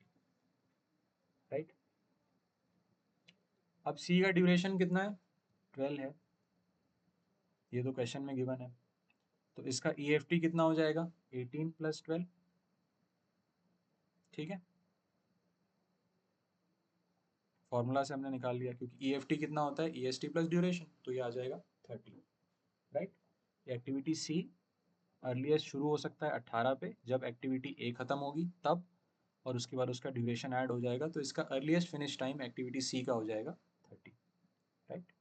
right. अब सी का ड्यूरेशन कितना है, 12 है, ये तो क्वेश्चन में गिवन है। तो इसका EFT कितना हो जाएगा, 18 + 12, ठीक है। फॉर्मूला से हमने निकाल लिया, क्योंकि EFT कितना होता है, EST + ड्यूरेशन, तो ये आ जाएगा 30, राइट। एक्टिविटी सी अर्लीस्ट शुरू हो सकता है 18 पे, जब एक्टिविटी ए खत्म होगी तब, और उसके बाद उसका ड्यूरेशन ऐड हो जाएगा, तो इसका अर्लीस्ट फिनिश टाइम एक्टिविटी सी का हो जाएगा 30, राइट।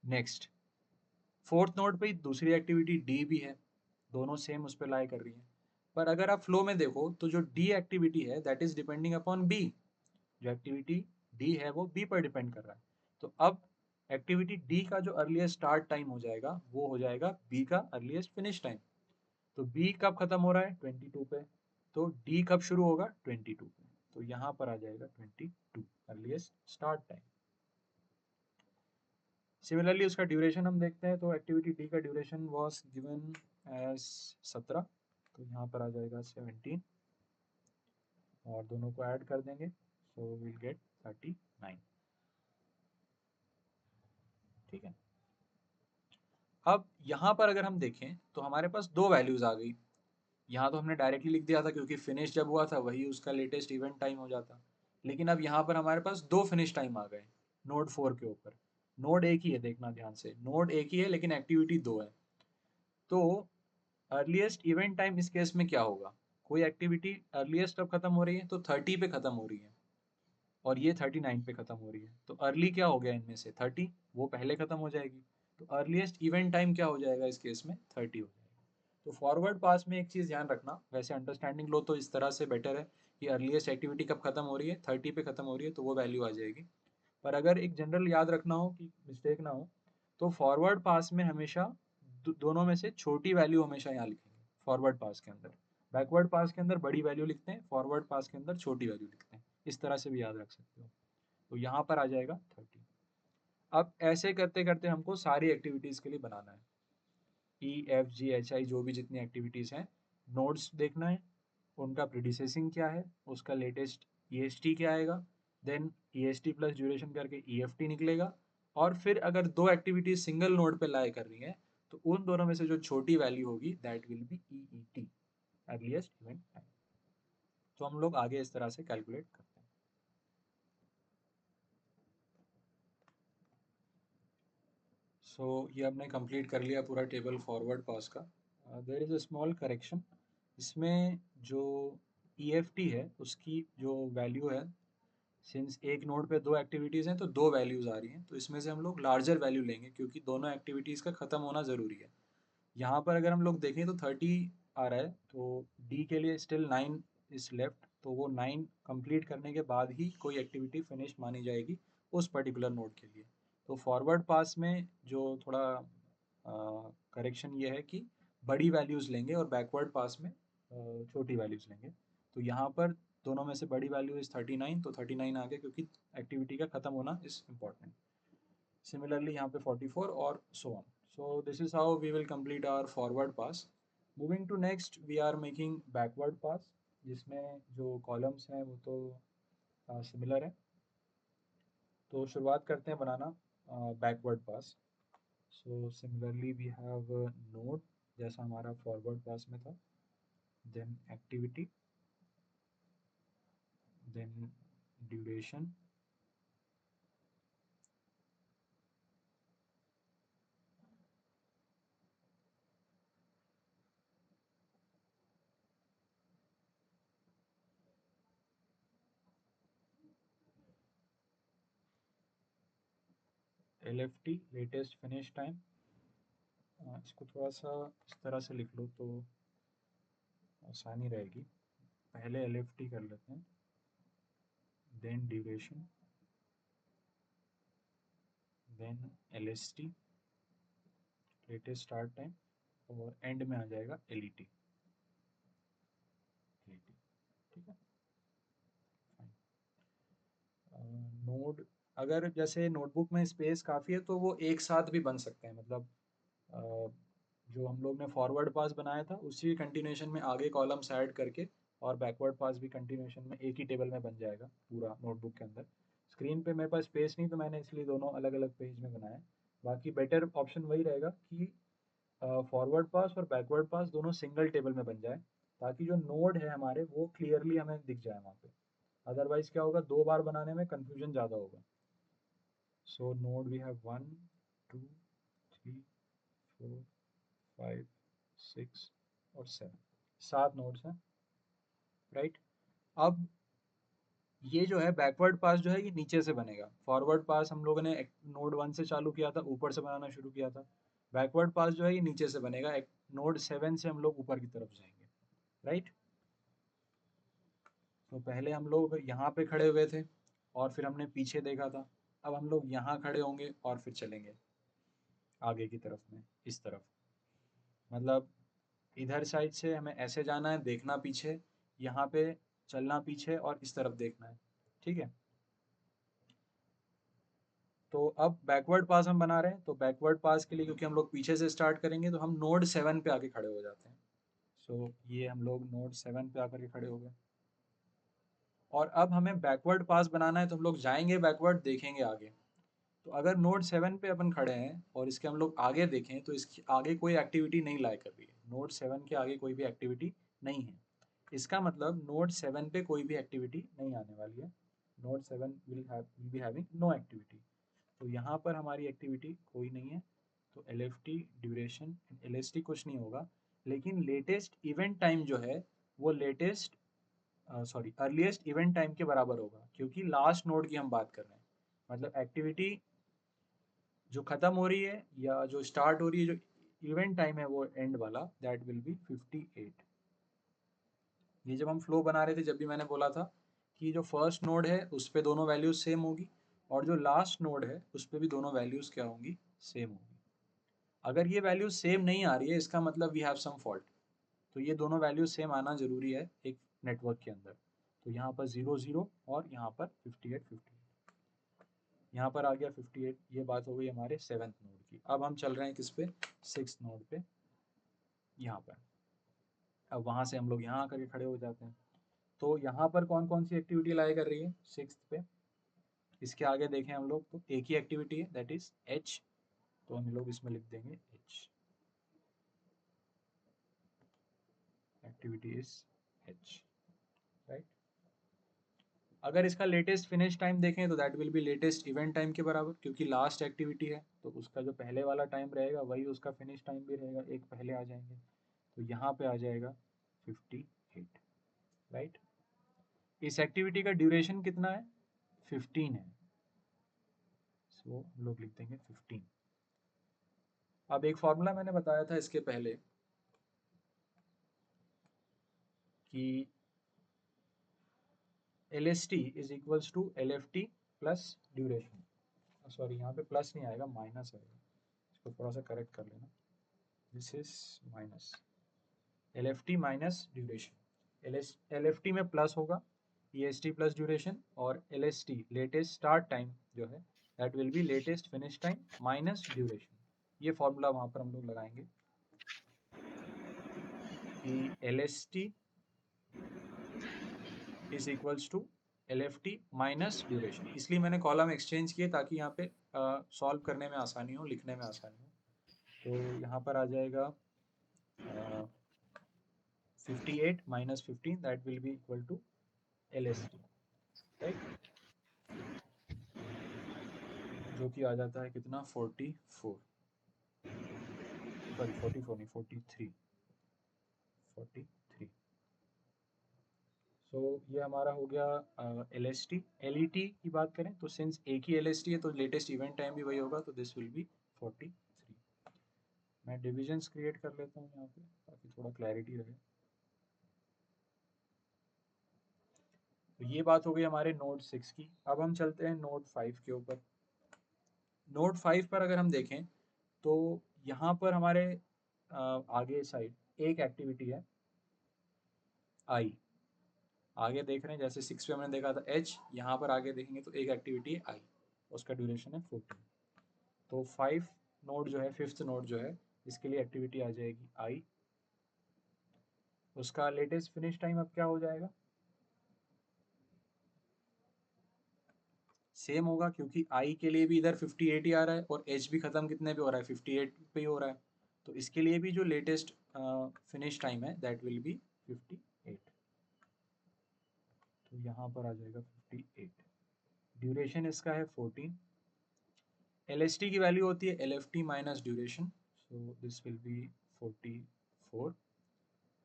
नेक्स्ट, फोर्थ नोड पे दूसरी एक्टिविटी डी भी है, दोनों सेम उस पर लाई कर रही है। पर अगर आप फ्लो में देखो तो जो डी एक्टिविटी है that is depending upon B. जो एक्टिविटी डी है वो बी पर डिपेंड कर रहा है। तो अब एक्टिविटी डी का जो अर्लीस्ट स्टार्ट टाइम हो जाएगा वो हो जाएगा बी का अर्लीस्ट फिनिश टाइम। तो बी कब खत्म हो रहा है, 22 पे। तो डी कब शुरू होगा, 22 पे। तो यहाँ पर आ जाएगा 22 अर्लीस्ट स्टार्ट टाइम। सिमिलरली उसका ड्यूरेशन हम देखते हैं, तो एक्टिविटी डी का ड्यूरेशन वाज गिवन एज 17, तो यहाँ पर आ जाएगा 17, और दोनों को ऐड कर देंगे, सो विल गेट 39, ठीक है। अब यहाँ पर अगर हम देखें तो हमारे पास दो वैल्यूज आ गई। यहाँ तो हमने डायरेक्टली लिख दिया था क्योंकि फिनिश जब हुआ था वही उसका लेटेस्ट इवेंट टाइम हो जाता। लेकिन अब यहाँ पर हमारे पास दो फिनिश टाइम आ गए नोड 4 के ऊपर। नोड एक ही है, देखना ध्यान से, नोड एक ही है लेकिन एक्टिविटी दो है। तो अर्लीस्ट इवेंट टाइम इस केस में क्या होगा, कोई एक्टिविटी अर्लीस्ट कब खत्म हो रही है, तो 30 पे खत्म हो रही है, और ये 39 पे खत्म हो रही है। तो अर्ली क्या हो गया इनमें से, 30, वो पहले खत्म हो जाएगी। तो अर्लीस्ट इवेंट टाइम क्या हो जाएगा इस केस में, 30 हो जाएगा। तो फॉरवर्ड पास में एक चीज़ ध्यान रखना, वैसे अंडरस्टैंडिंग लो तो इस तरह से बेटर है कि अर्लीस्ट एक्टिविटी कब खत्म हो रही है, 30 पे खत्म हो रही है, तो वो वैल्यू आ जाएगी। पर अगर एक जनरल याद रखना हो कि मिस्टेक ना हो, तो फॉरवर्ड पास में हमेशा दोनों में से छोटी वैल्यू हमेशा यहाँ लिखेंगे फॉरवर्ड पास के अंदर। बैकवर्ड पास के अंदर बड़ी वैल्यू लिखते हैं, फॉरवर्ड पास के अंदर छोटी वैल्यू लिखते हैं, इस तरह से भी याद रख सकते हो। तो यहाँ पर आ जाएगा 30। अब ऐसे करते करते हमको सारी एक्टिविटीज़ के लिए बनाना है, EFGHI जो भी जितनी एक्टिविटीज़ हैं, नोड्स देखना है, उनका प्रीडिसेसिंग क्या है, उसका लेटेस्ट EST क्या आएगा, देन EST + ड्यूरेशन करके EFT निकलेगा। और फिर अगर दो एक्टिविटीज सिंगल नोड पे लाई कर रही हैं तो उन दोनों में से जो छोटी वैल्यू होगी that will B EET, earliest event time. तो हम लोग आगे इस तरह से कैलकुलेट करते हैं। सो ये हमने कंप्लीट कर लिया पूरा टेबल फॉरवर्ड पास का। There is a small correction, इसमें जो EFT है उसकी जो वैल्यू है, सिंस एक नोड पे दो एक्टिविटीज़ हैं तो दो वैल्यूज़ आ रही हैं, तो इसमें से हम लोग लार्जर वैल्यू लेंगे क्योंकि दोनों एक्टिविटीज़ का ख़त्म होना ज़रूरी है। यहाँ पर अगर हम लोग देखें तो 30 आ रहा है, तो डी के लिए स्टिल 9 इज लेफ्ट, तो वो 9 कंप्लीट करने के बाद ही कोई एक्टिविटी फिनिश मानी जाएगी उस पर्टिकुलर नोड के लिए। तो फॉरवर्ड पास में जो थोड़ा करेक्शन ये है कि बड़ी वैल्यूज़ लेंगे और बैकवर्ड पास में छोटी वैल्यूज़ लेंगे। तो यहाँ पर दोनों में से बड़ी वैल्यू इज़ 39, तो 39 आ गया क्योंकि एक्टिविटी का ख़त्म होना इज़ इम्पॉर्टेंट। सिमिलरली यहाँ पे 44 और so on. So this is how we will complete our forward pass. Moving to next, we are making backward pass, जिसमें जो कॉलम्स हैं वो तो सिमिलर है. तो शुरुआत करते हैं बनाना backward pass. So similarly we have node जैसा हमारा फॉरवर्ड पास में था, then activity, then duration, LFT latest finish time. इसको थोड़ा सा इस तरह से लिख लो तो आसानी रहेगी. पहले LFT कर लेते हैं, then duration, then LST latest start time, और एंड में आ जाएगा LET. ठीक है. नोड अगर जैसे नोटबुक में स्पेस काफ़ी है तो वो एक साथ भी बन सकते हैं. मतलब अ, जो हम लोग ने फॉरवर्ड पास बनाया था उसी कंटिन्यूएशन में आगे कॉलम्स ऐड करके, और बैकवर्ड पास भी कंटिन्यूएशन में एक ही टेबल में बन जाएगा पूरा नोटबुक के अंदर. स्क्रीन पे मेरे पास स्पेस नहीं तो मैंने इसलिए दोनों अलग अलग पेज में बनाया. बाकी बेटर ऑप्शन वही रहेगा कि फॉरवर्ड पास और बैकवर्ड पास दोनों सिंगल टेबल में बन जाए, ताकि जो नोड है हमारे वो क्लियरली हमें दिख जाए वहाँ पे. अदरवाइज क्या होगा, दो बार बनाने में कंफ्यूजन ज़्यादा होगा. सो नोड वी हैव 1 2 3 4 5 6 और 7, 7 नोड्स हैं. राइट. अब ये जो है बैकवर्ड पास जो है ये नीचे से बनेगा. फॉरवर्ड पास हम लोगों ने नोड 1 से चालू किया था, ऊपर से बनाना शुरू किया था. बैकवर्ड पास जो है ये नीचे से बनेगा, नोड 7 से हम लोग ऊपर की तरफ जाएंगे. राइट. तो पहले हम लोग यहाँ पे खड़े हुए थे और फिर हमने पीछे देखा था. अब हम लोग यहाँ खड़े होंगे और फिर चलेंगे आगे की तरफ में, इस तरफ. मतलब इधर साइड से हमें ऐसे जाना है, देखना पीछे, यहाँ पे चलना पीछे और इस तरफ देखना है. ठीक है. तो अब बैकवर्ड पास हम बना रहे हैं, तो बैकवर्ड पास के लिए क्योंकि हम लोग पीछे से स्टार्ट करेंगे तो हम नोड 7 पे आके खड़े हो जाते हैं. सो ये हम लोग नोड 7 पे आकर के खड़े हो गए. और अब हमें बैकवर्ड पास बनाना है तो हम लोग जाएंगे बैकवर्ड, देखेंगे आगे. तो अगर नोड 7 पे अपन खड़े हैं और इसके हम लोग आगे देखें तो इसके आगे कोई एक्टिविटी नहीं लाई कर रही है. नोड 7 के आगे कोई भी एक्टिविटी नहीं है. इसका मतलब नोड 7 पे कोई भी एक्टिविटी नहीं आने वाली है. Node 7 will be having no activity. तो यहाँ पर हमारी एक्टिविटी कोई नहीं है. तो LFT ड्यूरेशन LST कुछ नहीं होगा, लेकिन लेटेस्ट इवेंट टाइम जो है वो latest sorry earliest event time के बराबर होगा, क्योंकि लास्ट नोड की हम बात कर रहे हैं. मतलब एक्टिविटी जो खत्म हो रही है या जो स्टार्ट हो रही है, जो इवेंट टाइम है वो एंड वाला, दैट विल बी 58. ये जब हम फ्लो बना रहे थे जब भी मैंने बोला था कि जो फर्स्ट नोड है उस पे दोनों वैल्यूज सेम होगी, और जो लास्ट नोड है उस पे भी दोनों वैल्यूज क्या होंगी, सेम होगी. अगर ये वैल्यूज सेम नहीं आ रही है इसका मतलब वी हैव सम फॉल्ट. तो ये दोनों वैल्यूज सेम आना जरूरी है एक नेटवर्क के अंदर. तो यहाँ पर 0 0 और यहाँ पर 58 58. यहाँ पर आ गया 58. ये बात हो गई हमारे 7th नोड की. अब हम चल रहे हैं किस पे, 6th नोड पे, यहाँ पर. अब वहाँ से हम लोग यहाँ आकर के खड़े हो जाते हैं. तो यहाँ पर कौन कौन सी एक्टिविटी लाई कर रही है 6th पे. इसके आगे देखें हम लोग तो एक ही एक्टिविटी है, दैट इज H. तो हम लोग इसमें लिख देंगे H. Activity is H. Right. अगर इसका लेटेस्ट फिनिश टाइम देखें तो that will be latest event time के बराबर, क्योंकि लास्ट एक्टिविटी है तो उसका जो पहले वाला टाइम रहेगा वही उसका फिनिश टाइम भी रहेगा, एक पहले आ जाएंगे. तो यहाँ पे आ जाएगा 58. राइट. इस एक्टिविटी का ड्यूरेशन कितना है, 15 है. सो हम लोग लिख देंगे 15. अब एक फॉर्मूला मैंने बताया था इसके पहले कि LST is equals to LFT plus duration. Sorry यहाँ पे प्लस नहीं आएगा, माइनस आएगा. इसको थोड़ा सा करेक्ट कर लेना. This is minus LFT minus duration. LFT में प्लस होगा, EST प्लस ड्यूरेशन, और LST लेटेस्ट स्टार्ट टाइम जो है that will be latest finish time minus duration. ये फॉर्मूला वहाँ पर हम लोग लगाएंगे कि LST is equals to LFT minus duration. इसलिए मैंने कॉलम एक्सचेंज किए ताकि यहाँ पे सॉल्व करने में आसानी हो, लिखने में आसानी हो। तो यहाँ पर आ जाएगा 58 minus 15, that will be equal to LST, right, जो कि आ जाता है कितना 44, सॉरी 44 नहीं 43, 43। सो ये हमारा हो गया LST। LET की बात करें तो सिंस एक ही LST है तो लेटेस्ट इवेंट टाइम भी वही होगा, तो दिस विल बी 43। मैं डिविजन्स क्रिएट कर लेता हूँ यहाँ पे ताकि थोड़ा क्लैरिटी रहे। तो ये बात हो गई हमारे नोड 6 की। अब हम चलते हैं नोड 5 के ऊपर। नोड 5 पर अगर हम देखें तो यहाँ पर हमारे आगे साइड एक एक्टिविटी है आई। आगे देख रहे हैं जैसे 6 पे हमने देखा था H, यहाँ पर आगे देखेंगे तो एक एक्टिविटी है आई, उसका ड्यूरेशन है 14। तो 5 नोड जो है, 5th नोड जो है, इसके लिए एक्टिविटी आ जाएगी आई। उसका लेटेस्ट फिनिश टाइम अब क्या हो जाएगा, सेम होगा क्योंकि आई के लिए भी इधर 58 ही आ रहा है और एच भी खत्म कितने पे हो रहा है, 58 पे ही हो रहा है। तो इसके लिए भी जो लेटेस्ट फिनिश टाइम है दैट विल बी 58। तो यहाँ पर आ जाएगा 58। ड्यूरेशन इसका है 14। LST की वैल्यू होती है LFT minus duration, so this will be 44।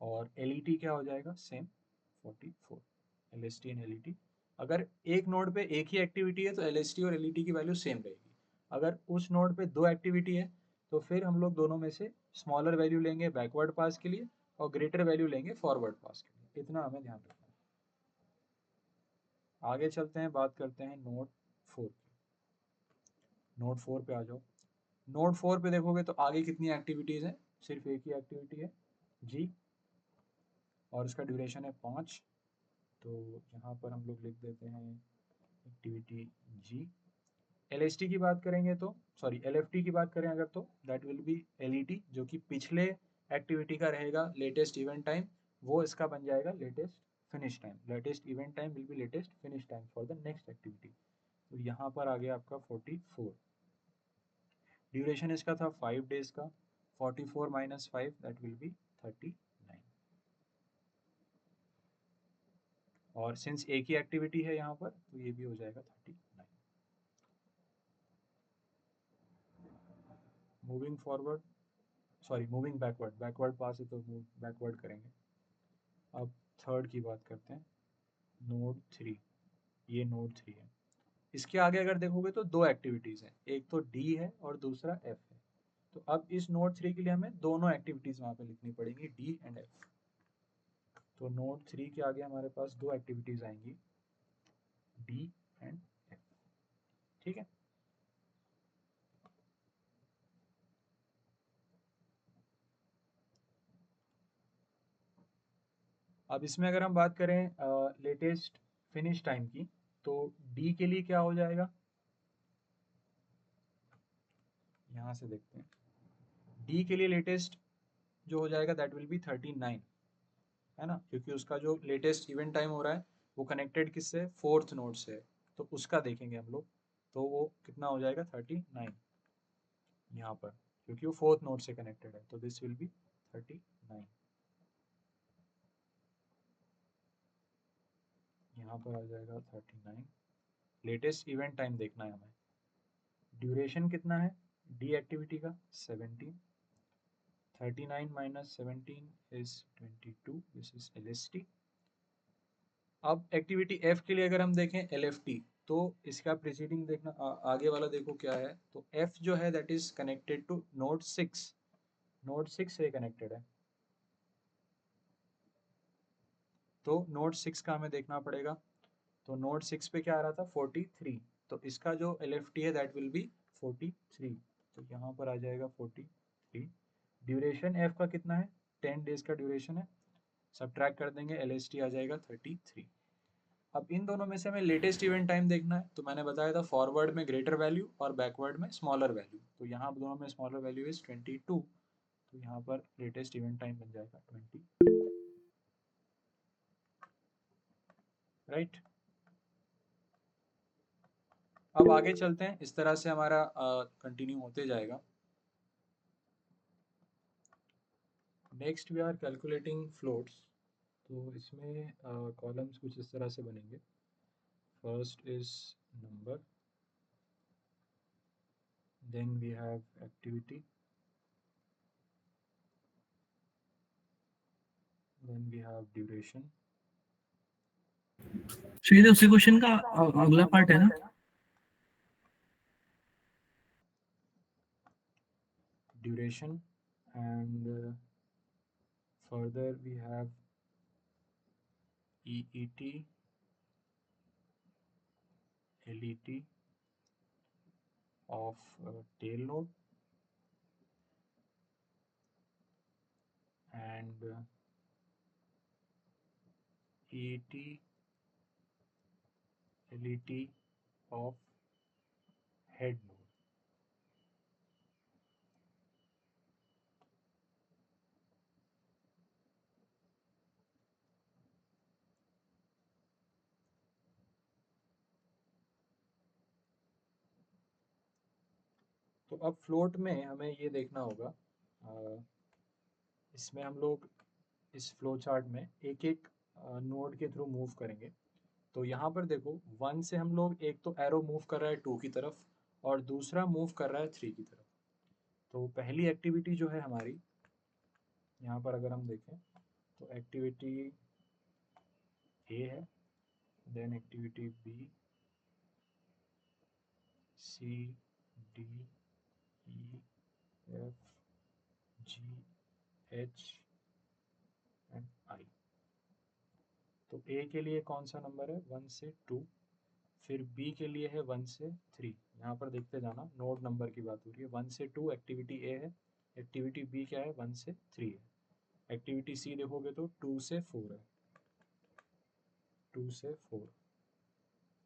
और LET क्या हो जाएगा, सेम 44। LST एंड LET, अगर एक नोड पे एक ही एक्टिविटी है तो LST और LET की वैल्यू सेम रहेगी। अगर उस नोड पे दो एक्टिविटी है तो फिर हम लोग दोनों में से स्मॉलर वैल्यू लेंगे बैकवर्ड पास के लिए और ग्रेटर वैल्यू लेंगे फॉरवर्ड पास के लिए। इतना हमें ध्यान रखना है। आगे चलते हैं, बात करते हैं नोड 4 की। नोड 4 पे आ जाओ। नोड 4 पे देखोगे तो आगे कितनी एक्टिविटीज है, सिर्फ एक ही एक्टिविटी है जी, और इसका ड्यूरेशन है 5। तो यहाँ पर हम लोग लिख देते हैं एक्टिविटी जी। LST की बात करेंगे तो, सॉरी LFT की बात करें अगर, तो दैट विल बी LET, जो कि पिछले एक्टिविटी का रहेगा लेटेस्ट इवेंट टाइम, वो इसका बन जाएगा latest finish time. Latest event time will be latest finish time for the next activity. तो यहाँ पर आ गया आपका 44। ड्यूरेशन इसका था 5 डेज का, 44 माइनस 5 दैट विल बी 39। और सिंस एक ही एक्टिविटी है यहाँ पर तो ये भी हो जाएगा 39। Moving forward, sorry moving backward, backward pass है तो मूव बैकवर्ड करेंगे। अब थर्ड की बात करते हैं, नोड 3। ये नोड 3 है। इसके आगे अगर देखोगे तो दो एक्टिविटीज़ हैं, एक तो डी है और दूसरा एफ है। तो अब इस नोड 3 के लिए हमें दोनों एक्टिविटीज़ वहाँ पे लिखनी पड़ेंगी, डी एंड एफ। तो नोड 3 के आगे हमारे पास दो एक्टिविटीज़ आएंगी, डी एंड एफ। ठीक है। अब इसमें अगर हम बात करें लेटेस्ट फिनिश टाइम की, तो डी के लिए क्या हो जाएगा, यहाँ से देखते हैं। डी के लिए लेटेस्ट जो हो जाएगा दैट विल बी 39, है ना, क्योंकि उसका जो लेटेस्ट इवेंट टाइम हो रहा है वो कनेक्टेड किससे, 4th नोड से, तो उसका देखेंगे हम लोग। तो वो कितना हो जाएगा 39 यहाँ पर, क्योंकि वो 4th नोड से कनेक्टेड है, तो दिस विल बी 39। यहाँ पर आ जाएगा 39। लेटेस्ट इवेंट टाइम देखना है हमें। ड्यूरेशन कितना है डी एक्टिविटी का, 17। 39 minus 17 is 22, this is LST। अब एक्टिविटी एफ के लिए अगर हम देखें LFT, तो इसका प्रीसीडिंग देखना, आगे वाला देखो क्या है। तो एफ जो है that is connected to node 6, node 6 से कनेक्टेड है। तो नोड 6 का हमें देखना पड़ेगा। तो नोड 6 पे क्या आ रहा था 43, तो इसका जो LFT है दैट विल बी 43। तो यहाँ पर आ जाएगा 43। ड्यूरेशन एफ का कितना है, 10 डेज का ड्यूरेशन है, सब्ट्रैक्ट कर देंगे, LST आ जाएगा 33। अब इन दोनों में से हमें लेटेस्ट इवेंट टाइम देखना है, तो मैंने बताया था फॉरवर्ड में ग्रेटर वैल्यू और बैकवर्ड में स्मॉलर वैल्यू। तो यहाँ दोनों में स्मॉलर वैल्यू इज 22, तो यहाँ पर लेटेस्ट इवेंट टाइम बन जाएगा 20, राइट। अब आगे चलते हैं, इस तरह से हमारा कंटिन्यू होते जाएगा। Next we are calculating floats. तो इसमें कॉलम्स कुछ इस तरह से बनेंगे। First is number, then we have activity, then we have duration, तो ये तो उसी क्वेश्चन का अगला पार्ट है ना? duration, and further we have EET, LET of tail node, and EET, LET of head node. तो अब फ्लोट में हमें ये देखना होगा, इसमें हम लोग इस फ्लो चार्ट में एक एक नोड के थ्रू मूव करेंगे। तो यहाँ पर देखो, 1 से हम लोग, एक तो एरो मूव कर रहा है 2 की तरफ और दूसरा मूव कर रहा है 3 की तरफ। तो पहली एक्टिविटी जो है हमारी, यहाँ पर अगर हम देखें तो एक्टिविटी ए है, then activity B, C, D, E, F, G, H and I. तो ए के लिए कौन सा नंबर है, 1 से 2, फिर बी के लिए है 1 से 3। यहाँ पर देखते जाना, नोड नंबर की बात हो रही है। 1 से 2 एक्टिविटी ए है, एक्टिविटी बी क्या है, 1 से 3 है। एक्टिविटी सी देखोगे तो 2 से 4 है, 2 से 4।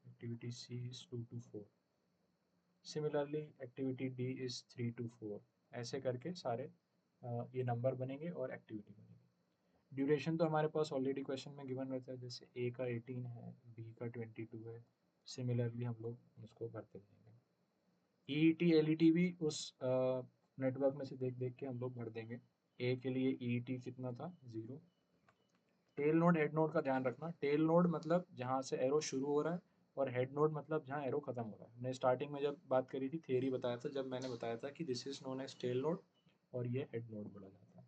Activity C is 2 to 4। Similarly activity D is 3 to 4। ऐसे करके सारे ये नंबर बनेंगे और एक्टिविटी बनेगी। ड्यूरेशन तो हमारे पास ऑलरेडी क्वेश्चन में गिवन रहता है, जैसे ए का 18 है, बी का 22 है। सिमिलरली हम लोग उसको करते जाएंगे। E T L E T भी उस नेटवर्क में से देख देख के हम लोग भर देंगे। ए के लिए ई टी कितना था, 0। टेल नोड हेड नोड का ध्यान रखना, टेल नोड मतलब जहाँ से एरो शुरू हो रहा है और हेड नोड मतलब जहाँ एरो खत्म हो रहा है। हमने स्टार्टिंग में जब बात करी थी, थियरी बताया था, जब मैंने बताया था कि this is known as tail node और ये हेड नोड बोला जाता है।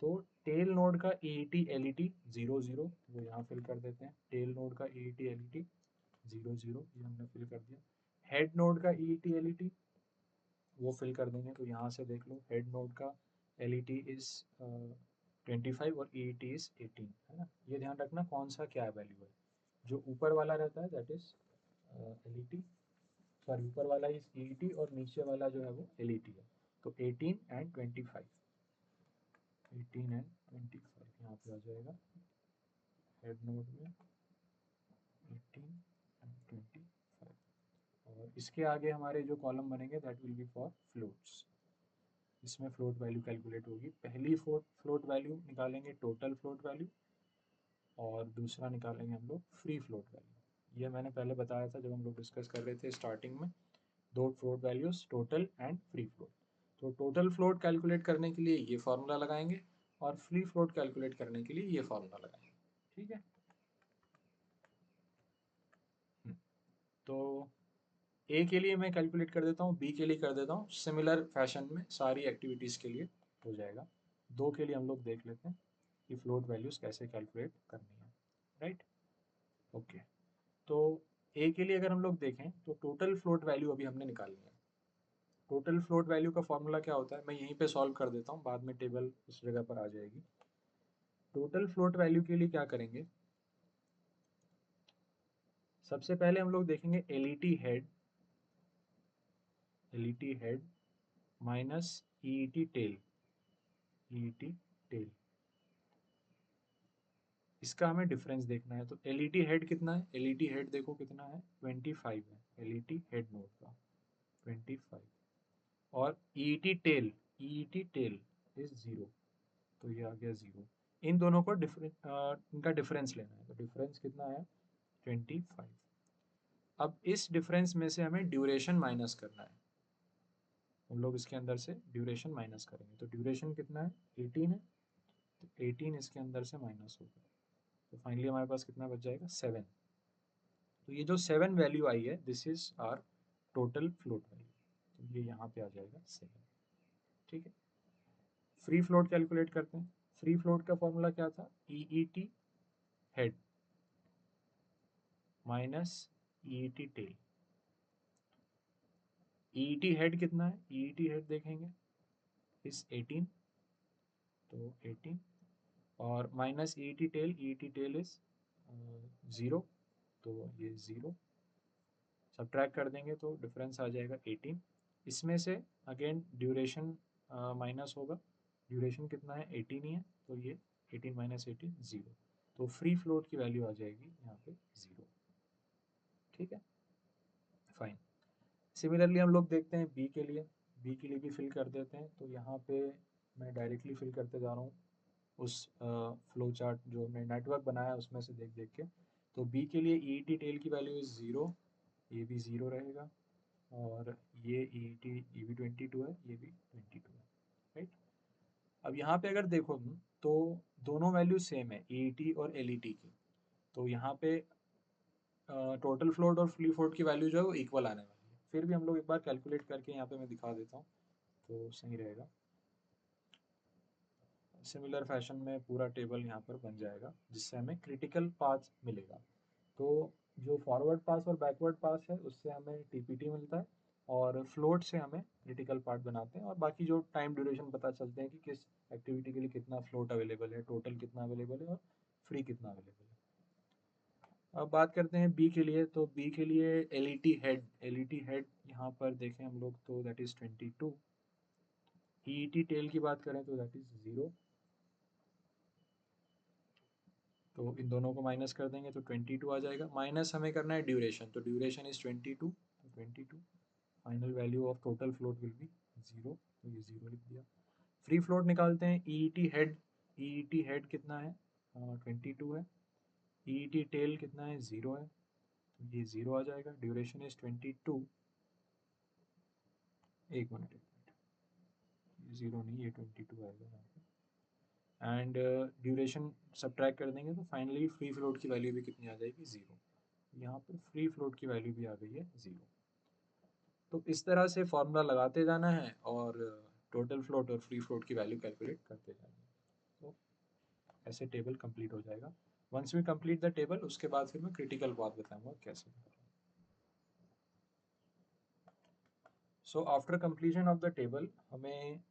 तो टेल नोड का E T L E T 0 0, वो यहाँ फिल कर देते हैं। टेल नोड का E T L E T 0 0, ये हमने फिल कर दिया। हेड नोड का E T L E T वो फिल कर देंगे। तो यहाँ से देख लो, हेड नोड का एल ई टी इज 25 और ई टी इज 18, है ना। ये ध्यान रखना कौन सा क्या वैल्यू है। जो ऊपर वाला रहता है that is L E T, sorry ऊपर वाला इज ई टी और नीचे वाला जो है वो एल ई टी है। तो 18 एंड 25, 18 एंड 25 यहाँ पे आ जाएगा हेड नोड में, 18 एंड 25। और इसके आगे हमारे जो कॉलम बनेंगे that will B for floats. इसमें फ्लोट वैल्यू कैलकुलेट होगी। पहली फ्लोट वैल्यू निकालेंगे टोटल फ्लोट वैल्यू, और दूसरा निकालेंगे हम लोग फ्री फ्लोट वैल्यू। ये मैंने पहले बताया था जब हम लोग डिस्कस कर रहे थे स्टार्टिंग में, दो float values, total and free float. तो टोटल फ्लोट कैलकुलेट करने के लिए ये फार्मूला लगाएंगे और फ्री फ्लोट कैलकुलेट करने के लिए ये फार्मूला लगाएंगे, ठीक है। तो ए के लिए मैं कैलकुलेट कर देता हूँ, बी के लिए कर देता हूँ, सिमिलर फैशन में सारी एक्टिविटीज़ के लिए हो जाएगा। दो के लिए हम लोग देख लेते हैं कि फ्लोट वैल्यूज़ कैसे कैलकुलेट करनी है, राइट। ओके, तो ए के लिए अगर हम लोग देखें तो टोटल फ्लोट वैल्यू अभी हमने निकालनी है। टोटल फ्लोट वैल्यू का फॉर्मूला क्या होता है, मैं यहीं पे सॉल्व कर देता हूँ, बाद में टेबल उस जगह पर आ जाएगी। टोटल फ्लोट वैल्यू के लिए क्या करेंगे, सबसे पहले हम लोग देखेंगे L E T head, L E T head minus E E T tail, E E T tail. इसका हमें डिफरेंस देखना है। तो एलईटी हेड कितना है, एलईटी हेड देखो कितना है, 25 है एलईटी हेड नोड का, 25। और EET tell, EET tell is 0, तो ये आ गया 0। इन दोनों को इनका डिफरेंस लेना है, तो डिफरेंस कितना है, 25। अब इस डिफरेंस में से हमें ड्यूरेशन माइनस करना है, हम लोग इसके अंदर से ड्यूरेशन माइनस करेंगे। तो ड्यूरेशन कितना है, 18 है, तो 18 इसके अंदर से माइनस होगा, तो फाइनली हमारे पास कितना बच जाएगा, 7। तो ये जो 7 वैल्यू आई है, this is our total float value, तो ये यहाँ पे आ जाएगा 7। ठीक है, फ्री फ्लोट कैलकुलेट करते हैं। फ्री फ्लोट का फॉर्मूला क्या था, EET head minus EET tell. EET head कितना है, ईईटी हेड देखेंगे इस 18, तो 18 और माइनस ईईटी टेल इज 0, तो ये 0 सब्ट्रैक्ट कर देंगे तो डिफरेंस आ जाएगा 18। इसमें से अगेन ड्यूरेशन माइनस होगा, ड्यूरेशन कितना है, 18 ही है, तो ये 18 माइनस 18 0, तो फ्री फ्लोट की वैल्यू आ जाएगी यहाँ पे 0। ठीक है, फाइन। सिमिलरली हम लोग देखते हैं बी के लिए, बी के लिए भी फिल कर देते हैं। तो यहाँ पे मैं डायरेक्टली फिल करते जा रहा हूँ उस फ्लो चार्ट जो हमने नेटवर्क बनाया उसमें से देख देख के। तो बी के लिए ई टी टेल की वैल्यू इज 0, ये भी 0 रहेगा, और ये ई टी ये भी 22 है, ये भी 22 है, राइट। अब यहाँ पे अगर देखो तो दोनों वैल्यू सेम है, ई टी और एल ई टी की, तो यहाँ पे टोटल फ्लोट और फ्री फ्लोट की वैल्यू जो है वो इक्वल आने वाली है। फिर भी हम लोग एक बार कैलकुलेट करके यहाँ पे मैं दिखा देता हूँ तो सही रहेगा। सिमिलर फैशन में पूरा टेबल यहाँ पर बन जाएगा जिससे हमें क्रिटिकल पाथ मिलेगा। तो जो फॉरवर्ड पास और बैकवर्ड पास है उससे हमें टीपीटी मिलता है, और फ्लोट से हमें क्रिटिकल पार्ट बनाते हैं, और बाकी जो टाइम ड्यूरेशन पता चलते हैं कि किस एक्टिविटी के लिए कितना फ्लोट अवेलेबल है, टोटल कितना अवेलेबल है और फ्री कितना अवेलेबल है। अब बात करते हैं बी के लिए। तो बी के लिए एल ई टी हेड यहाँ पर देखें हम लोग तो that is 22। E E T tell की बात करें तो दैट इज 0, तो इन दोनों को माइनस कर देंगे तो 22 आ जाएगा। माइनस हमें करना है ड्यूरेशन, तो ड्यूरेशन इज 22, तो 22 final value of total float will be 0, तो ये 0 लिख दिया। फ्री फ्लोट निकालते हैं, ई ई टी हेड कितना है, 22 है, ई ई टी टेल कितना है, 0 है, तो ये 0 आ जाएगा। ड्यूरेशन इज 22, एक मिनट, 0 नहीं, ये 22 आएगा यहाँ पे, एंड ड्यूरेशन सब्ट्रैक्ट कर देंगे तो फाइनली फ्री फ्लोट की वैल्यू भी कितनी आ जाएगी, 0। यहाँ पर फ्री फ्लोट की वैल्यू भी आ गई है 0। तो इस तरह से फॉर्मूला लगाते जाना है और टोटल फ्लोट और फ्री फ्लोट की वैल्यू कैलकुलेट करते जाना है। तो ऐसे टेबल कंप्लीट हो जाएगा। Once we complete the table उसके बाद फिर मैं क्रिटिकल बात बताऊंगा कैसे। So after completion of the table हमें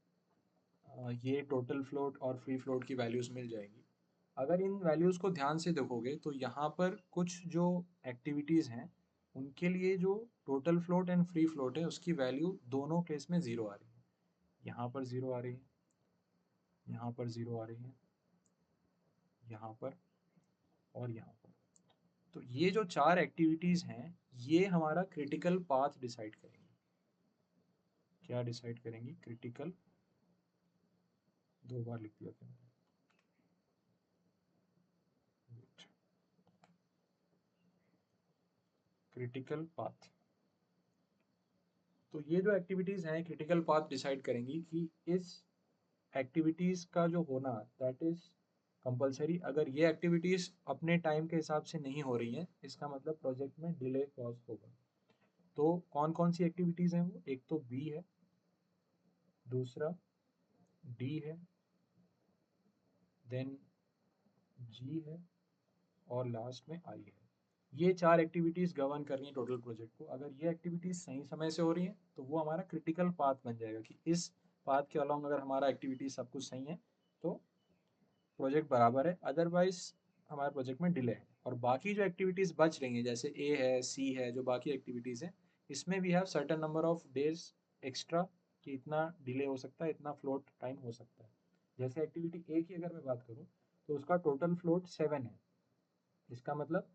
ये टोटल फ्लोट और फ्री फ्लोट की वैल्यूज़ मिल जाएगी। अगर इन वैल्यूज़ को ध्यान से देखोगे तो यहाँ पर कुछ जो एक्टिविटीज़ हैं उनके लिए जो total float and free float है उसकी वैल्यू दोनों केस में 0 आ रही है। यहाँ पर 0 आ रही है, यहाँ पर 0 आ रही है, यहाँ पर और यहाँ पर। तो ये जो 4 एक्टिविटीज़ हैं ये हमारा क्रिटिकल पाथ डिसाइड करेंगी। क्या डिसाइड करेंगी, क्रिटिकल, 2 बार लिख दिया था मैंने, क्रिटिकल पाथ। तो ये जो एक्टिविटीज़ हैं क्रिटिकल पाथ डिसाइड करेंगी कि इस एक्टिविटीज़ का जो होना दैट इज़ कंपलसरी। अगर ये एक्टिविटीज़ अपने टाइम के हिसाब से नहीं हो रही हैं इसका मतलब प्रोजेक्ट में डिले कॉज होगा। तो कौन कौन सी एक्टिविटीज़ हैं वो, एक तो बी है, दूसरा डी है, देन जी है, और लास्ट में आई है। ये 4 एक्टिविटीज़ गवर्न कर रही हैं टोटल प्रोजेक्ट को। अगर ये एक्टिविटीज़ सही समय से हो रही हैं तो वो हमारा क्रिटिकल पाथ बन जाएगा कि इस पाथ के अलॉन्ग अगर हमारा एक्टिविटीज़ सब कुछ सही है तो प्रोजेक्ट बराबर है, अदरवाइज हमारे प्रोजेक्ट में डिले है। और बाकी जो एक्टिविटीज़ बच रही हैं जैसे ए है, सी है, जो बाकी एक्टिविटीज़ हैं इसमें we have certain number of days extra कि इतना डिले हो सकता है, इतना फ्लोट टाइम हो सकता है। जैसे एक्टिविटी ए की अगर मैं बात करूँ तो उसका टोटल फ्लोट 7 है। इसका मतलब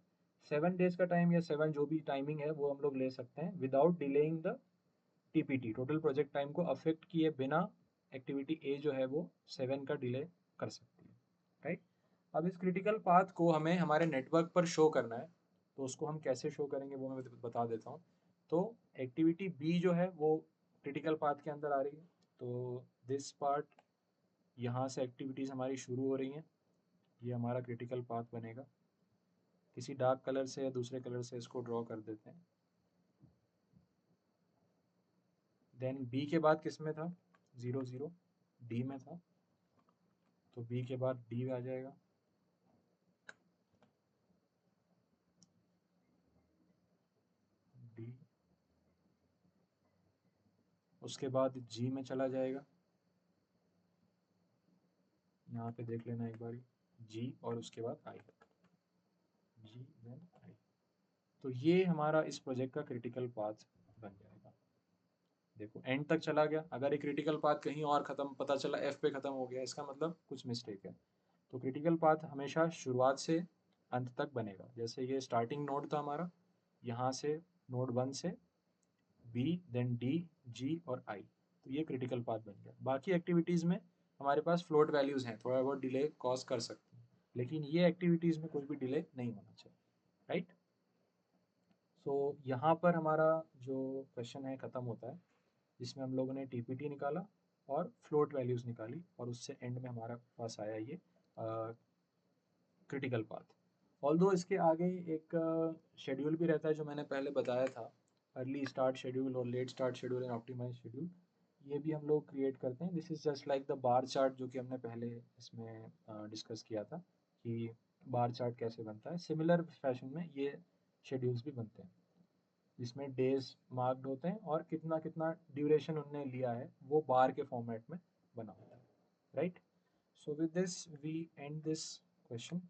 7 डेज का टाइम या 7 जो भी टाइमिंग है वो हम लोग ले सकते हैं without delaying the TPT, total project time को अफेक्ट किए बिना एक्टिविटी ए जो है वो 7 का डिले कर सकती है, राइट। अब इस क्रिटिकल पाथ को हमें हमारे नेटवर्क पर शो करना है, तो उसको हम कैसे शो करेंगे वो मैं बता देता हूँ। तो एक्टिविटी बी जो है वो क्रिटिकल पाथ के अंदर आ रही है, तो दिस पार्ट यहाँ से एक्टिविटीज़ हमारी शुरू हो रही हैं, ये हमारा क्रिटिकल पाथ बनेगा। किसी डार्क कलर से या दूसरे कलर से इसको ड्रॉ कर देते हैं। देन बी के बाद किस में था, 0 0 डी में था, तो बी के बाद डी आ जाएगा। डी, उसके बाद जी में चला जाएगा, यहाँ पे देख लेना एक बारी, जी और उसके बाद आई, जी देन आई। तो ये हमारा इस प्रोजेक्ट का क्रिटिकल पाथ बन जाएगा। देखो एंड तक चला गया, अगर ये क्रिटिकल पाथ कहीं और ख़त्म, पता चला एफ पे ख़त्म हो गया, इसका मतलब कुछ मिस्टेक है। तो क्रिटिकल पाथ हमेशा शुरुआत से अंत तक बनेगा। जैसे ये स्टार्टिंग नोड था हमारा, यहाँ से नोड 1 से बी देन डी जी और आई, तो ये क्रिटिकल पाथ बन गया। बाकी एक्टिविटीज़ में हमारे पास फ्लोट वैल्यूज़ हैं, थोड़ा बहुत डिले कॉज कर सकते हैं, लेकिन ये एक्टिविटीज़ में कोई भी डिले नहीं होना चाहिए, राइट। सो यहाँ पर हमारा जो क्वेश्चन है ख़त्म होता है, जिसमें हम लोगों ने टीपीटी निकाला और फ्लोट वैल्यूज़ निकाली, और उससे एंड में हमारा पास आया ये क्रिटिकल पाथ। ऑल्दो इसके आगे एक शेड्यूल भी रहता है जो मैंने पहले बताया था, अर्ली स्टार्ट शेड्यूल और late start schedule and optimise schedule, ये भी हम लोग क्रिएट करते हैं। This is just like the bar chart जो कि हमने पहले इसमें डिस्कस किया था कि बार चार्ट कैसे बनता है, सिमिलर फैशन में ये शेड्यूल्स भी बनते हैं, जिसमें डेज मार्क्ड होते हैं और कितना कितना ड्यूरेशन उनने लिया है वो बार के फॉर्मेट में बना होता है, right. So with this we end this question.